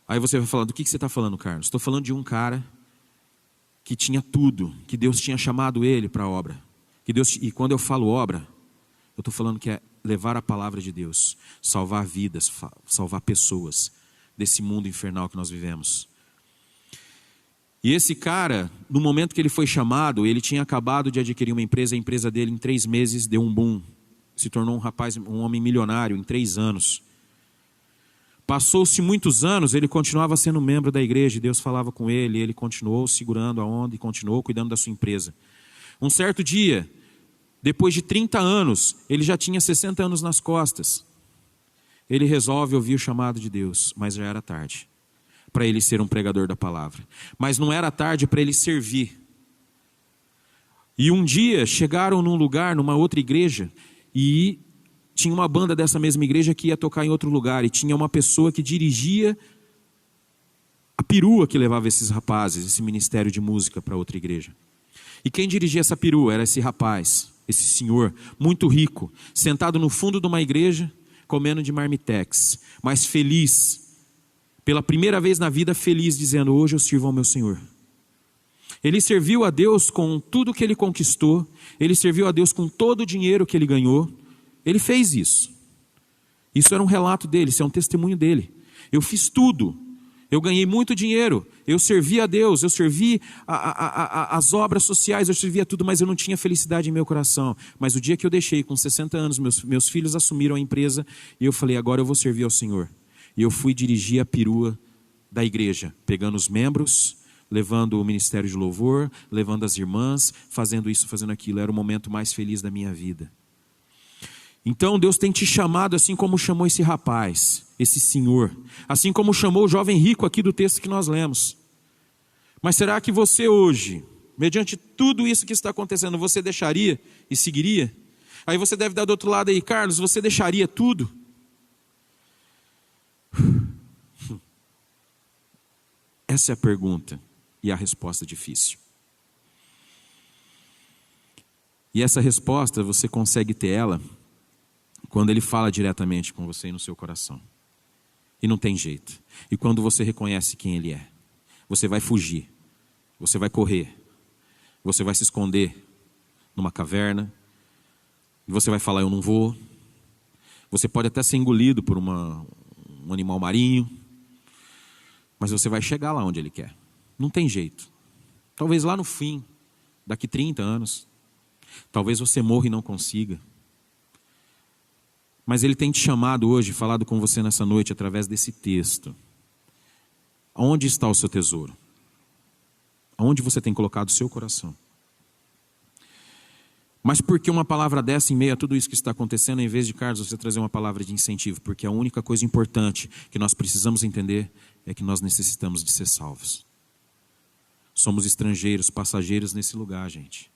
Aí você vai falar: do que você está falando, Carlos? Estou falando de um cara que tinha tudo, que Deus tinha chamado ele para a obra. E quando eu falo obra, eu estou falando que é levar a palavra de Deus, salvar vidas, salvar pessoas desse mundo infernal que nós vivemos. E esse cara, no momento que ele foi chamado, ele tinha acabado de adquirir uma empresa, a empresa dele em 3 meses deu um boom, se tornou um homem milionário em 3 anos. Passou-se muitos anos, ele continuava sendo membro da igreja, Deus falava com ele, ele continuou segurando a onda e continuou cuidando da sua empresa. Um certo dia, depois de 30 anos, ele já tinha 60 anos nas costas. Ele resolve ouvir o chamado de Deus, mas já era tarde para ele ser um pregador da palavra. Mas não era tarde para ele servir. E um dia chegaram num lugar, numa outra igreja, e tinha uma banda dessa mesma igreja que ia tocar em outro lugar, e tinha uma pessoa que dirigia a perua que levava esses rapazes, esse ministério de música para outra igreja. E quem dirigia essa perua era esse rapaz, esse senhor, muito rico, sentado no fundo de uma igreja, comendo de marmitex, mas feliz, pela primeira vez na vida feliz, dizendo: hoje eu sirvo ao meu Senhor. Ele serviu a Deus com tudo que ele conquistou, ele serviu a Deus com todo o dinheiro que ele ganhou, ele fez isso. Isso era um relato dele, isso é um testemunho dele. Eu fiz tudo, eu ganhei muito dinheiro, eu servi a Deus, eu servi as obras sociais, eu servia tudo, mas eu não tinha felicidade em meu coração. Mas o dia que eu deixei, com 60 anos, meus filhos assumiram a empresa, e eu falei: agora eu vou servir ao Senhor. E eu fui dirigir a perua da igreja, pegando os membros, levando o ministério de louvor, levando as irmãs, fazendo isso, fazendo aquilo. Era o momento mais feliz da minha vida. Então Deus tem te chamado assim como chamou esse rapaz, esse senhor, assim como chamou o jovem rico aqui do texto que nós lemos. Mas será que você hoje, mediante tudo isso que está acontecendo, você deixaria e seguiria? Aí você deve dar do outro lado aí, Carlos, você deixaria tudo? Essa é a pergunta e a resposta difícil. E essa resposta você consegue ter ela quando ele fala diretamente com você e no seu coração. E não tem jeito. E quando você reconhece quem ele é, você vai fugir, você vai correr, você vai se esconder numa caverna, e você vai falar, eu não vou. Você pode até ser engolido por um animal marinho, mas você vai chegar lá onde ele quer. Não tem jeito. Talvez lá no fim, daqui 30 anos, talvez você morra e não consiga. Mas ele tem te chamado hoje, falado com você nessa noite através desse texto. Onde está o seu tesouro? Aonde você tem colocado o seu coração? Mas por que uma palavra dessa em meio a tudo isso que está acontecendo, em vez de, Carlos, você trazer uma palavra de incentivo? Porque a única coisa importante que nós precisamos entender é que nós necessitamos de ser salvos. Somos estrangeiros, passageiros nesse lugar, gente.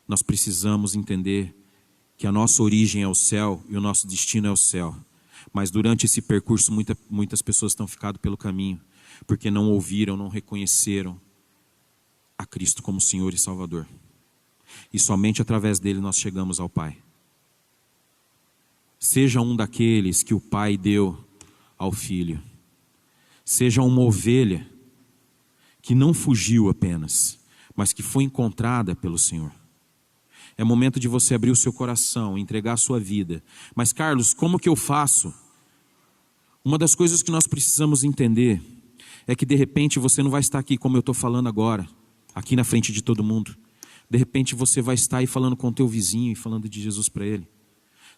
Nós precisamos entender que a nossa origem é o céu e o nosso destino é o céu. Mas durante esse percurso muitas pessoas estão ficando pelo caminho, porque não ouviram, não reconheceram a Cristo como Senhor e Salvador. E somente através dele nós chegamos ao Pai. Seja um daqueles que o Pai deu ao Filho. Seja uma ovelha que não fugiu apenas, mas que foi encontrada pelo Senhor. É momento de você abrir o seu coração, entregar a sua vida. Mas, Carlos, como que eu faço? Uma das coisas que nós precisamos entender é que de repente você não vai estar aqui como eu estou falando agora, aqui na frente de todo mundo. De repente você vai estar aí falando com o teu vizinho e falando de Jesus para ele.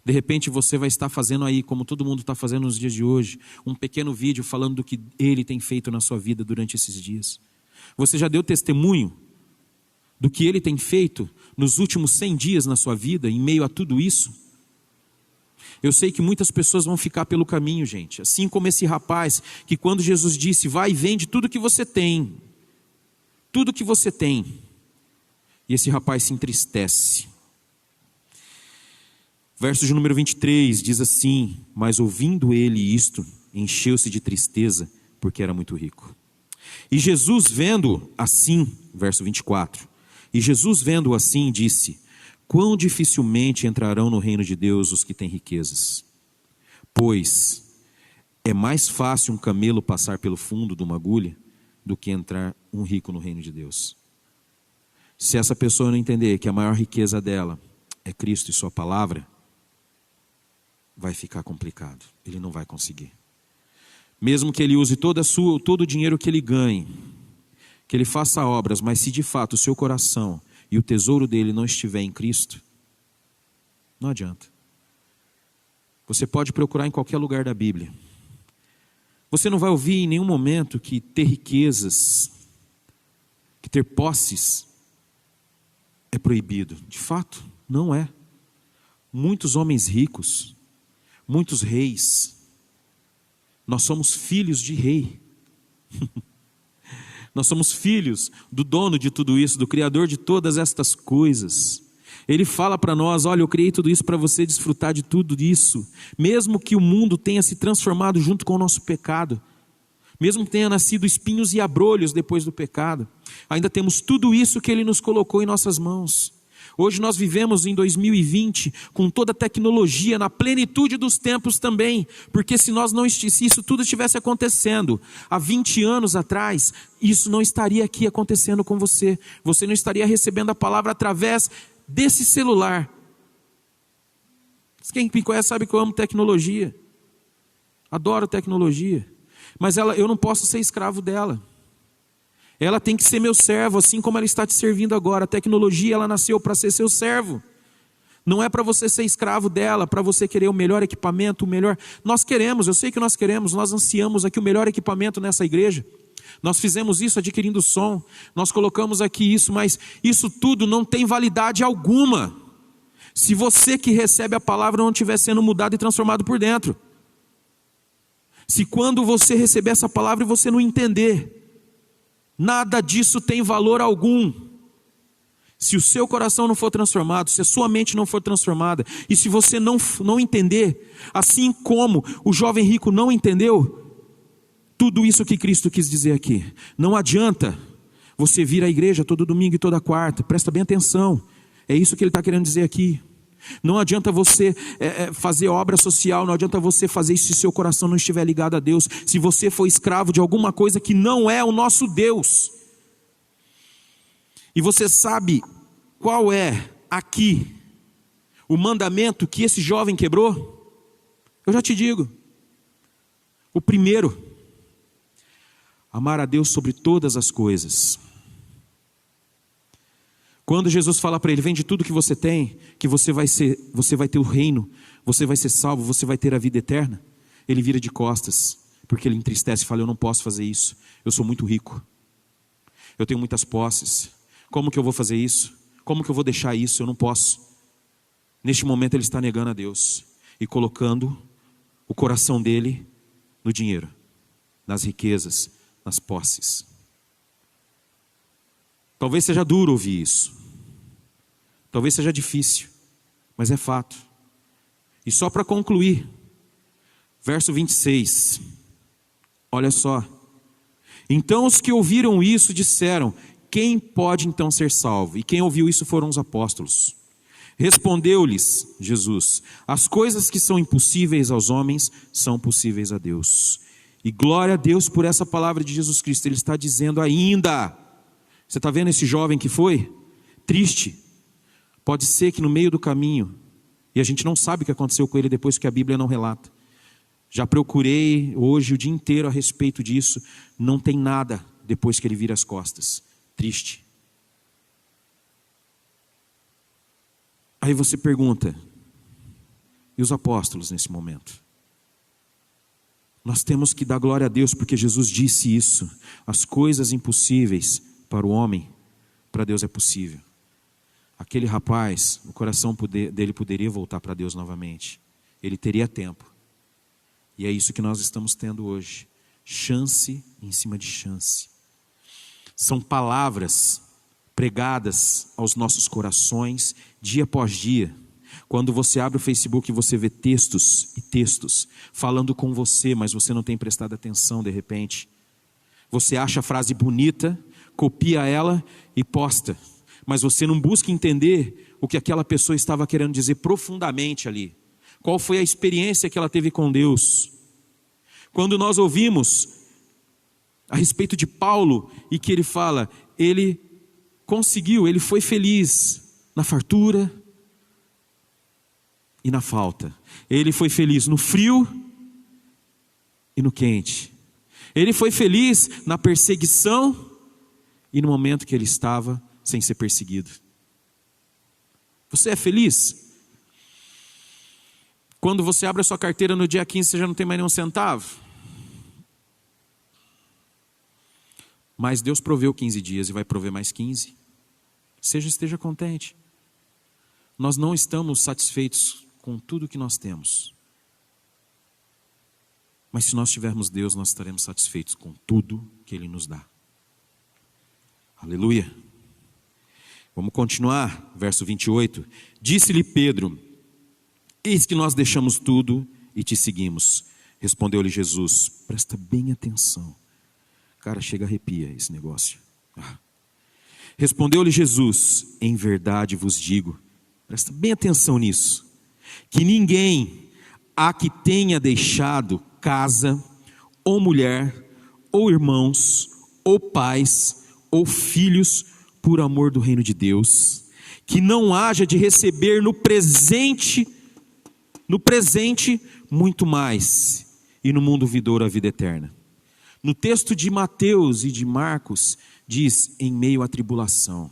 De repente você vai estar fazendo aí, como todo mundo está fazendo nos dias de hoje, um pequeno vídeo falando do que ele tem feito na sua vida durante esses dias. Você já deu testemunho do que ele tem feito nos últimos 100 dias na sua vida, em meio a tudo isso? Eu sei que muitas pessoas vão ficar pelo caminho, gente. Assim como esse rapaz, que quando Jesus disse, vai e vende tudo que você tem. Tudo que você tem. E esse rapaz se entristece. Verso de número 23 diz assim, mas ouvindo ele isto, encheu-se de tristeza, porque era muito rico. E Jesus vendo assim, verso 24, e Jesus vendo assim disse, quão dificilmente entrarão no reino de Deus os que têm riquezas. Pois é mais fácil um camelo passar pelo fundo de uma agulha do que entrar um rico no reino de Deus. Se essa pessoa não entender que a maior riqueza dela é Cristo e sua palavra, vai ficar complicado. Ele não vai conseguir. Mesmo que ele use todo o dinheiro que ele ganhe, que ele faça obras, mas se de fato o seu coração e o tesouro dele não estiver em Cristo, não adianta. Você pode procurar em qualquer lugar da Bíblia. Você não vai ouvir em nenhum momento que ter riquezas, que ter posses é proibido. De fato, não é. Muitos homens ricos, muitos reis, nós somos filhos de rei. Nós somos filhos do dono de tudo isso, do Criador de todas estas coisas. Ele fala para nós, olha, eu criei tudo isso para você desfrutar de tudo isso. Mesmo que o mundo tenha se transformado junto com o nosso pecado, mesmo que tenha nascido espinhos e abrolhos depois do pecado, ainda temos tudo isso que Ele nos colocou em nossas mãos. Hoje nós vivemos em 2020 com toda a tecnologia na plenitude dos tempos também, porque se isso tudo estivesse acontecendo há 20 anos atrás, isso não estaria aqui acontecendo com você. Você não estaria recebendo a palavra através desse celular. Quem me conhece sabe que eu amo tecnologia, adoro tecnologia, mas eu não posso ser escravo dela. Ela tem que ser meu servo, assim como ela está te servindo agora. A tecnologia, ela nasceu para ser seu servo. Não é para você ser escravo dela, para você querer o melhor equipamento, o melhor... Nós queremos, eu sei que nós queremos, nós ansiamos aqui o melhor equipamento nessa igreja. Nós fizemos isso adquirindo som, nós colocamos aqui isso, mas isso tudo não tem validade alguma se você que recebe a palavra não estiver sendo mudado e transformado por dentro. Se quando você receber essa palavra e você não entender, nada disso tem valor algum. Se o seu coração não for transformado, se a sua mente não for transformada, e se você não entender, assim como o jovem rico não entendeu, tudo isso que Cristo quis dizer aqui. Não adianta você vir à igreja todo domingo e toda quarta, presta bem atenção, é isso que ele está querendo dizer aqui. Não adianta você fazer obra social, não adianta você fazer isso se seu coração não estiver ligado a Deus, se você for escravo de alguma coisa que não é o nosso Deus. E você sabe qual é aqui o mandamento que esse jovem quebrou? Eu já te digo. O primeiro: amar a Deus sobre todas as coisas. Quando Jesus fala para ele: vende tudo que você tem, que você vai ter o reino, você vai ser salvo, você vai ter a vida eterna, ele vira de costas, porque ele entristece e fala: eu não posso fazer isso, eu sou muito rico, eu tenho muitas posses, como que eu vou fazer isso? Como que eu vou deixar isso? Eu não posso. Neste momento ele está negando a Deus e colocando o coração dele no dinheiro, nas riquezas, nas posses. Talvez seja duro ouvir isso, talvez seja difícil, mas é fato. E só para concluir, verso 26, olha só: então os que ouviram isso disseram: quem pode então ser salvo? E quem ouviu isso foram os apóstolos. Respondeu-lhes Jesus: as coisas que são impossíveis aos homens são possíveis a Deus. E glória a Deus por essa palavra de Jesus Cristo. Ele está dizendo ainda. Você está vendo esse jovem que foi? Triste. Pode ser que no meio do caminho, e a gente não sabe o que aconteceu com ele depois, que a Bíblia não relata. Já procurei hoje o dia inteiro a respeito disso. Não tem nada depois que ele vira as costas. Triste. Aí você pergunta: e os apóstolos nesse momento? Nós temos que dar glória a Deus, porque Jesus disse isso: as coisas impossíveis para o homem, para Deus é possível. Aquele rapaz, o coração dele poderia voltar para Deus novamente, ele teria tempo, e é isso que nós estamos tendo hoje, chance em cima de chance. São palavras pregadas aos nossos corações dia após dia. Quando você abre o Facebook, você vê textos e textos falando com você, mas você não tem prestado atenção de repente. Você acha a frase bonita, copia ela e posta, mas você não busca entender o que aquela pessoa estava querendo dizer profundamente ali. Qual foi a experiência que ela teve com Deus? Quando nós ouvimos a respeito de Paulo, e que ele fala, ele conseguiu, ele foi feliz na fartura e na falta. Ele foi feliz no frio e no quente. Ele foi feliz na perseguição e no momento que ele estava sem ser perseguido. Você é feliz? Quando você abre a sua carteira no dia 15, você já não tem mais nenhum centavo? Mas Deus proveu 15 dias e vai prover mais 15. Esteja contente. Nós não estamos satisfeitos com tudo que nós temos. Mas se nós tivermos Deus, nós estaremos satisfeitos com tudo que Ele nos dá. Aleluia. Vamos continuar, verso 28. Disse-lhe Pedro: eis que nós deixamos tudo e te seguimos. Respondeu-lhe Jesus: presta bem atenção. Cara, chega a arrepia esse negócio. Respondeu-lhe Jesus: em verdade vos digo, presta bem atenção nisso, que ninguém há que tenha deixado casa, ou mulher, ou irmãos, ou pais, ou filhos, por amor do reino de Deus, que não haja de receber no presente muito mais, e no mundo vindouro a vida eterna. No texto de Mateus e de Marcos, diz: em meio à tribulação.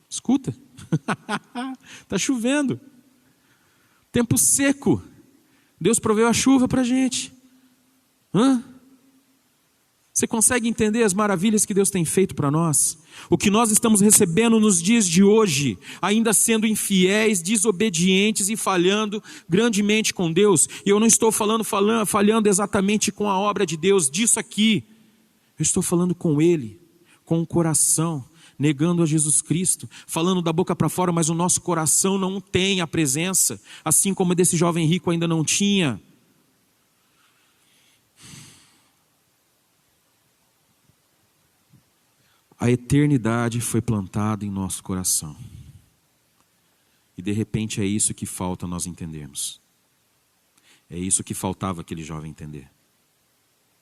Escuta, está chovendo, tempo seco, Deus proveu a chuva para a gente. Você consegue entender as maravilhas que Deus tem feito para nós? O que nós estamos recebendo nos dias de hoje, ainda sendo infiéis, desobedientes e falhando grandemente com Deus. E eu não estou falhando exatamente com a obra de Deus, disso aqui. Eu estou falando com Ele, com o coração, negando a Jesus Cristo, falando da boca para fora, mas o nosso coração não tem a presença, assim como desse jovem rico ainda não tinha. A eternidade foi plantada em nosso coração. E de repente é isso que falta nós entendermos. É isso que faltava aquele jovem entender.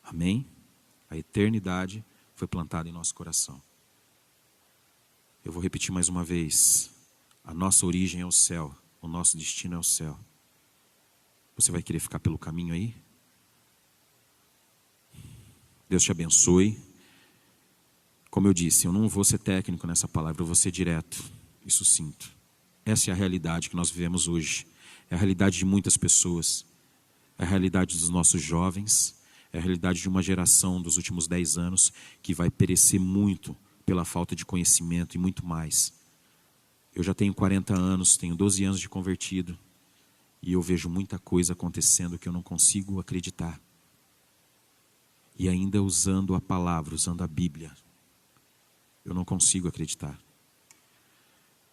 Amém? A eternidade foi plantada em nosso coração. Eu vou repetir mais uma vez. A nossa origem é o céu. O nosso destino é o céu. Você vai querer ficar pelo caminho aí? Deus te abençoe. Como eu disse, eu não vou ser técnico nessa palavra, eu vou ser direto e sucinto. Essa é a realidade que nós vivemos hoje. É a realidade de muitas pessoas. É a realidade dos nossos jovens. É a realidade de uma geração dos últimos 10 anos que vai perecer muito pela falta de conhecimento e muito mais. Eu já tenho 40 anos, tenho 12 anos de convertido. E eu vejo muita coisa acontecendo que eu não consigo acreditar. E ainda usando a palavra, usando a Bíblia. Eu não consigo acreditar.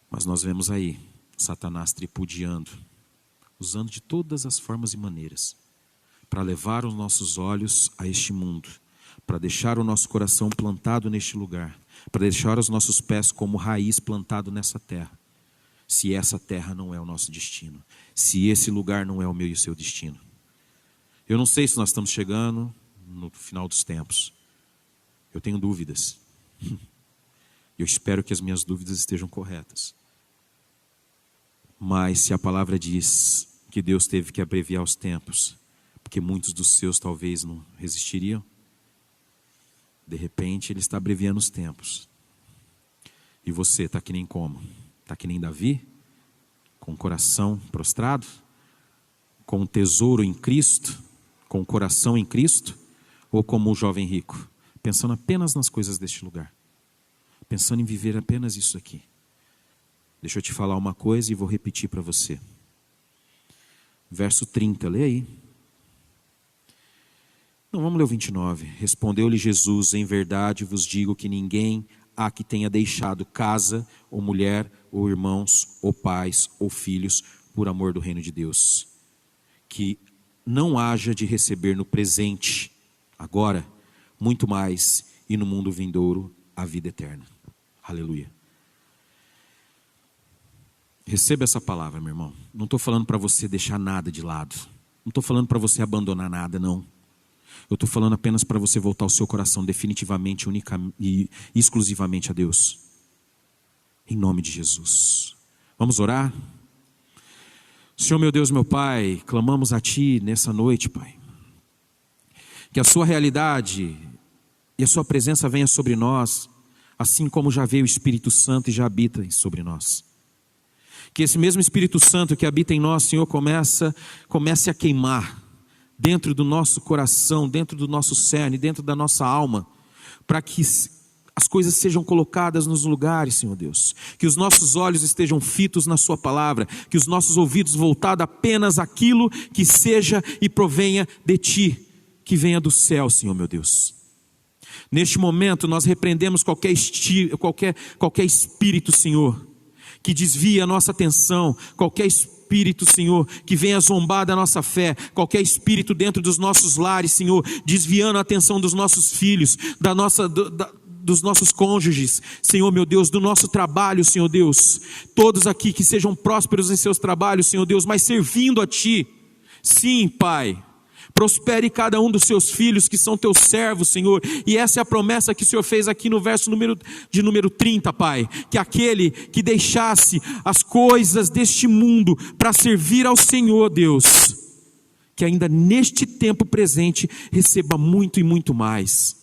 Mas nós vemos aí Satanás tripudiando, usando de todas as formas e maneiras, para levar os nossos olhos a este mundo, para deixar o nosso coração plantado neste lugar, para deixar os nossos pés como raiz plantado nessa terra. Se essa terra não é o nosso destino, se esse lugar não é o meu e o seu destino. Eu não sei se nós estamos chegando no final dos tempos. Eu tenho dúvidas. Eu espero que as minhas dúvidas estejam corretas. Mas se a palavra diz que Deus teve que abreviar os tempos, porque muitos dos seus talvez não resistiriam, de repente Ele está abreviando os tempos. E você está que nem como? Está que nem Davi? Com o coração prostrado? Com o tesouro em Cristo? Com o coração em Cristo? Ou como o jovem rico? Pensando apenas nas coisas deste lugar? Pensando em viver apenas isso aqui? Deixa eu te falar uma coisa e vou repetir para você. Verso 30, lê aí. Não, vamos ler o 29. Respondeu-lhe Jesus: em verdade vos digo que ninguém há que tenha deixado casa, ou mulher, ou irmãos, ou pais, ou filhos, por amor do reino de Deus, que não haja de receber no presente, agora, muito mais, e no mundo vindouro, a vida eterna. Aleluia. Receba essa palavra, meu irmão. Não estou falando para você deixar nada de lado. Não estou falando para você abandonar nada, não. Eu estou falando apenas para você voltar o seu coração definitivamente, única e exclusivamente a Deus. Em nome de Jesus. Vamos orar? Senhor meu Deus, meu Pai, clamamos a Ti nessa noite, Pai. Que a Sua realidade e a Sua presença venha sobre nós, assim como já veio o Espírito Santo e já habita sobre nós. Que esse mesmo Espírito Santo que habita em nós, Senhor, comece a queimar dentro do nosso coração, dentro do nosso cerne, dentro da nossa alma, para que as coisas sejam colocadas nos lugares, Senhor Deus. Que os nossos olhos estejam fitos na Sua palavra, que os nossos ouvidos voltados apenas àquilo que seja e provenha de Ti, que venha do céu, Senhor meu Deus. Neste momento nós repreendemos qualquer espírito, Senhor, que desvia a nossa atenção, qualquer espírito, Senhor, que venha zombar da nossa fé, qualquer espírito dentro dos nossos lares, Senhor, desviando a atenção dos nossos filhos, dos nossos cônjuges, Senhor meu Deus, do nosso trabalho, Senhor Deus, todos aqui que sejam prósperos em seus trabalhos, Senhor Deus, mas servindo a Ti. Sim, Pai. Prospere cada um dos seus filhos que são teus servos, Senhor. E essa é a promessa que o Senhor fez aqui no verso número 30, Pai. Que aquele que deixasse as coisas deste mundo para servir ao Senhor, Deus, que ainda neste tempo presente receba muito e muito mais.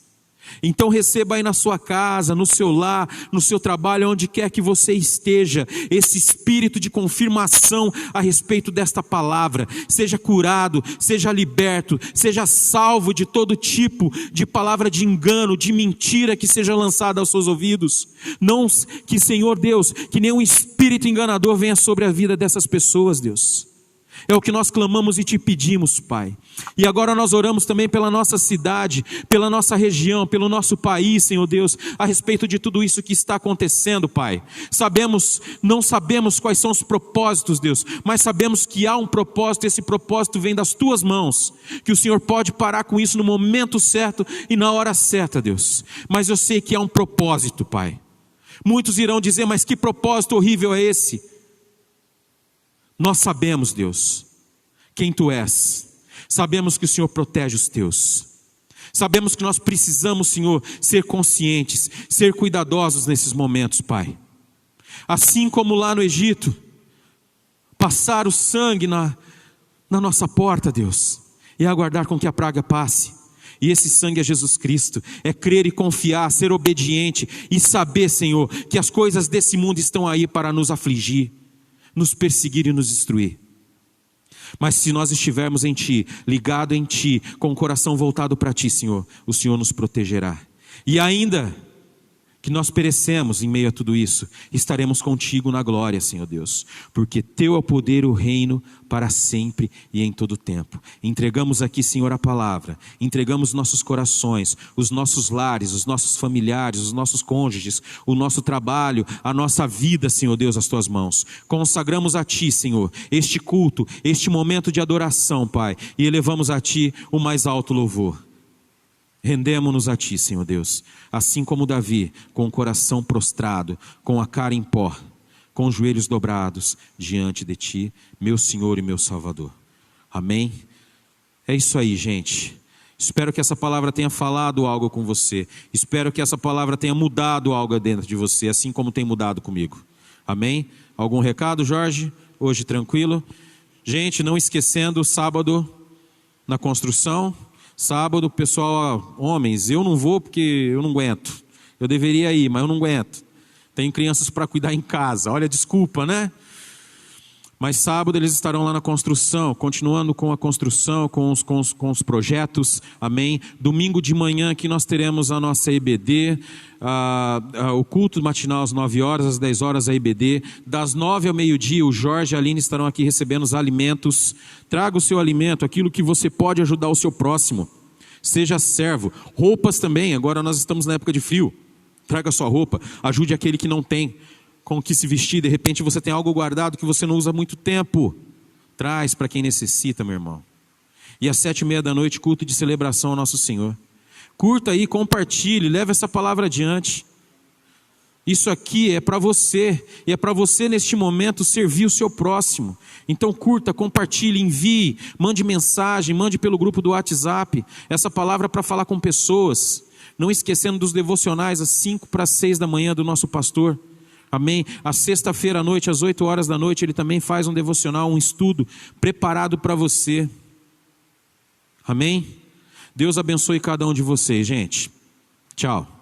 Então receba aí na sua casa, no seu lar, no seu trabalho, onde quer que você esteja, esse espírito de confirmação a respeito desta palavra. Seja curado, seja liberto, seja salvo de todo tipo de palavra de engano, de mentira que seja lançada aos seus ouvidos. Não que, Senhor Deus, que nenhum espírito enganador venha sobre a vida dessas pessoas, Deus. É o que nós clamamos e te pedimos, Pai. E agora nós oramos também pela nossa cidade, pela nossa região, pelo nosso país, Senhor Deus, a respeito de tudo isso que está acontecendo, Pai. Não sabemos quais são os propósitos, Deus, mas sabemos que há um propósito, esse propósito vem das tuas mãos, que o Senhor pode parar com isso no momento certo e na hora certa, Deus. Mas eu sei que há um propósito, Pai. Muitos irão dizer, mas que propósito horrível é esse? Nós sabemos, Deus, quem Tu és. Sabemos que o Senhor protege os Teus. Sabemos que nós precisamos, Senhor, ser conscientes, ser cuidadosos nesses momentos, Pai. Assim como lá no Egito, passar o sangue na nossa porta, Deus, e aguardar com que a praga passe. E esse sangue é Jesus Cristo, é crer e confiar, ser obediente e saber, Senhor, que as coisas desse mundo estão aí para nos afligir, nos perseguir e nos destruir. Mas se nós estivermos em Ti, ligado em Ti, com o coração voltado para Ti, Senhor, o Senhor nos protegerá. E ainda que nós perecemos em meio a tudo isso, estaremos contigo na glória, Senhor Deus, porque Teu é o poder e o reino para sempre e em todo tempo. Entregamos aqui, Senhor, a palavra, entregamos nossos corações, os nossos lares, os nossos familiares, os nossos cônjuges, o nosso trabalho, a nossa vida, Senhor Deus, às Tuas mãos. Consagramos a Ti, Senhor, este culto, este momento de adoração, Pai, e elevamos a Ti o mais alto louvor. Rendemos-nos a Ti, Senhor Deus, assim como Davi, com o coração prostrado, com a cara em pó, com os joelhos dobrados diante de Ti, meu Senhor e meu Salvador. Amém? É isso aí, gente. Espero que essa palavra tenha falado algo com você. Espero que essa palavra tenha mudado algo dentro de você, assim como tem mudado comigo. Amém? Algum recado, Jorge? Hoje tranquilo? Gente, não esquecendo, sábado na construção. Sábado, pessoal, homens, eu não vou porque eu não aguento. Eu deveria ir, mas eu não aguento. Tenho crianças para cuidar em casa. Olha, desculpa, né? Mas sábado eles estarão lá na construção, continuando com a construção, com os projetos, amém? Domingo de manhã aqui nós teremos a nossa EBD, o culto matinal às 9 horas, às 10 horas a EBD. Das 9 ao meio-dia, o Jorge e a Aline estarão aqui recebendo os alimentos. Traga o seu alimento, aquilo que você pode ajudar o seu próximo. Seja servo. Roupas também, agora nós estamos na época de frio. Traga sua roupa, ajude aquele que não tem com o que se vestir. De repente você tem algo guardado que você não usa há muito tempo. Traz para quem necessita, meu irmão. E às 7:30 da noite, culto de celebração ao nosso Senhor. Curta aí, compartilhe, leve essa palavra adiante. Isso aqui é para você, e é para você neste momento servir o seu próximo. Então curta, compartilhe, envie, mande mensagem, mande pelo grupo do WhatsApp, essa palavra para falar com pessoas. Não esquecendo dos devocionais às 5 para 6 da manhã do nosso pastor. Amém? A sexta-feira à noite, às 8 horas da noite, ele também faz um devocional, um estudo preparado para você. Amém? Deus abençoe cada um de vocês, gente. Tchau.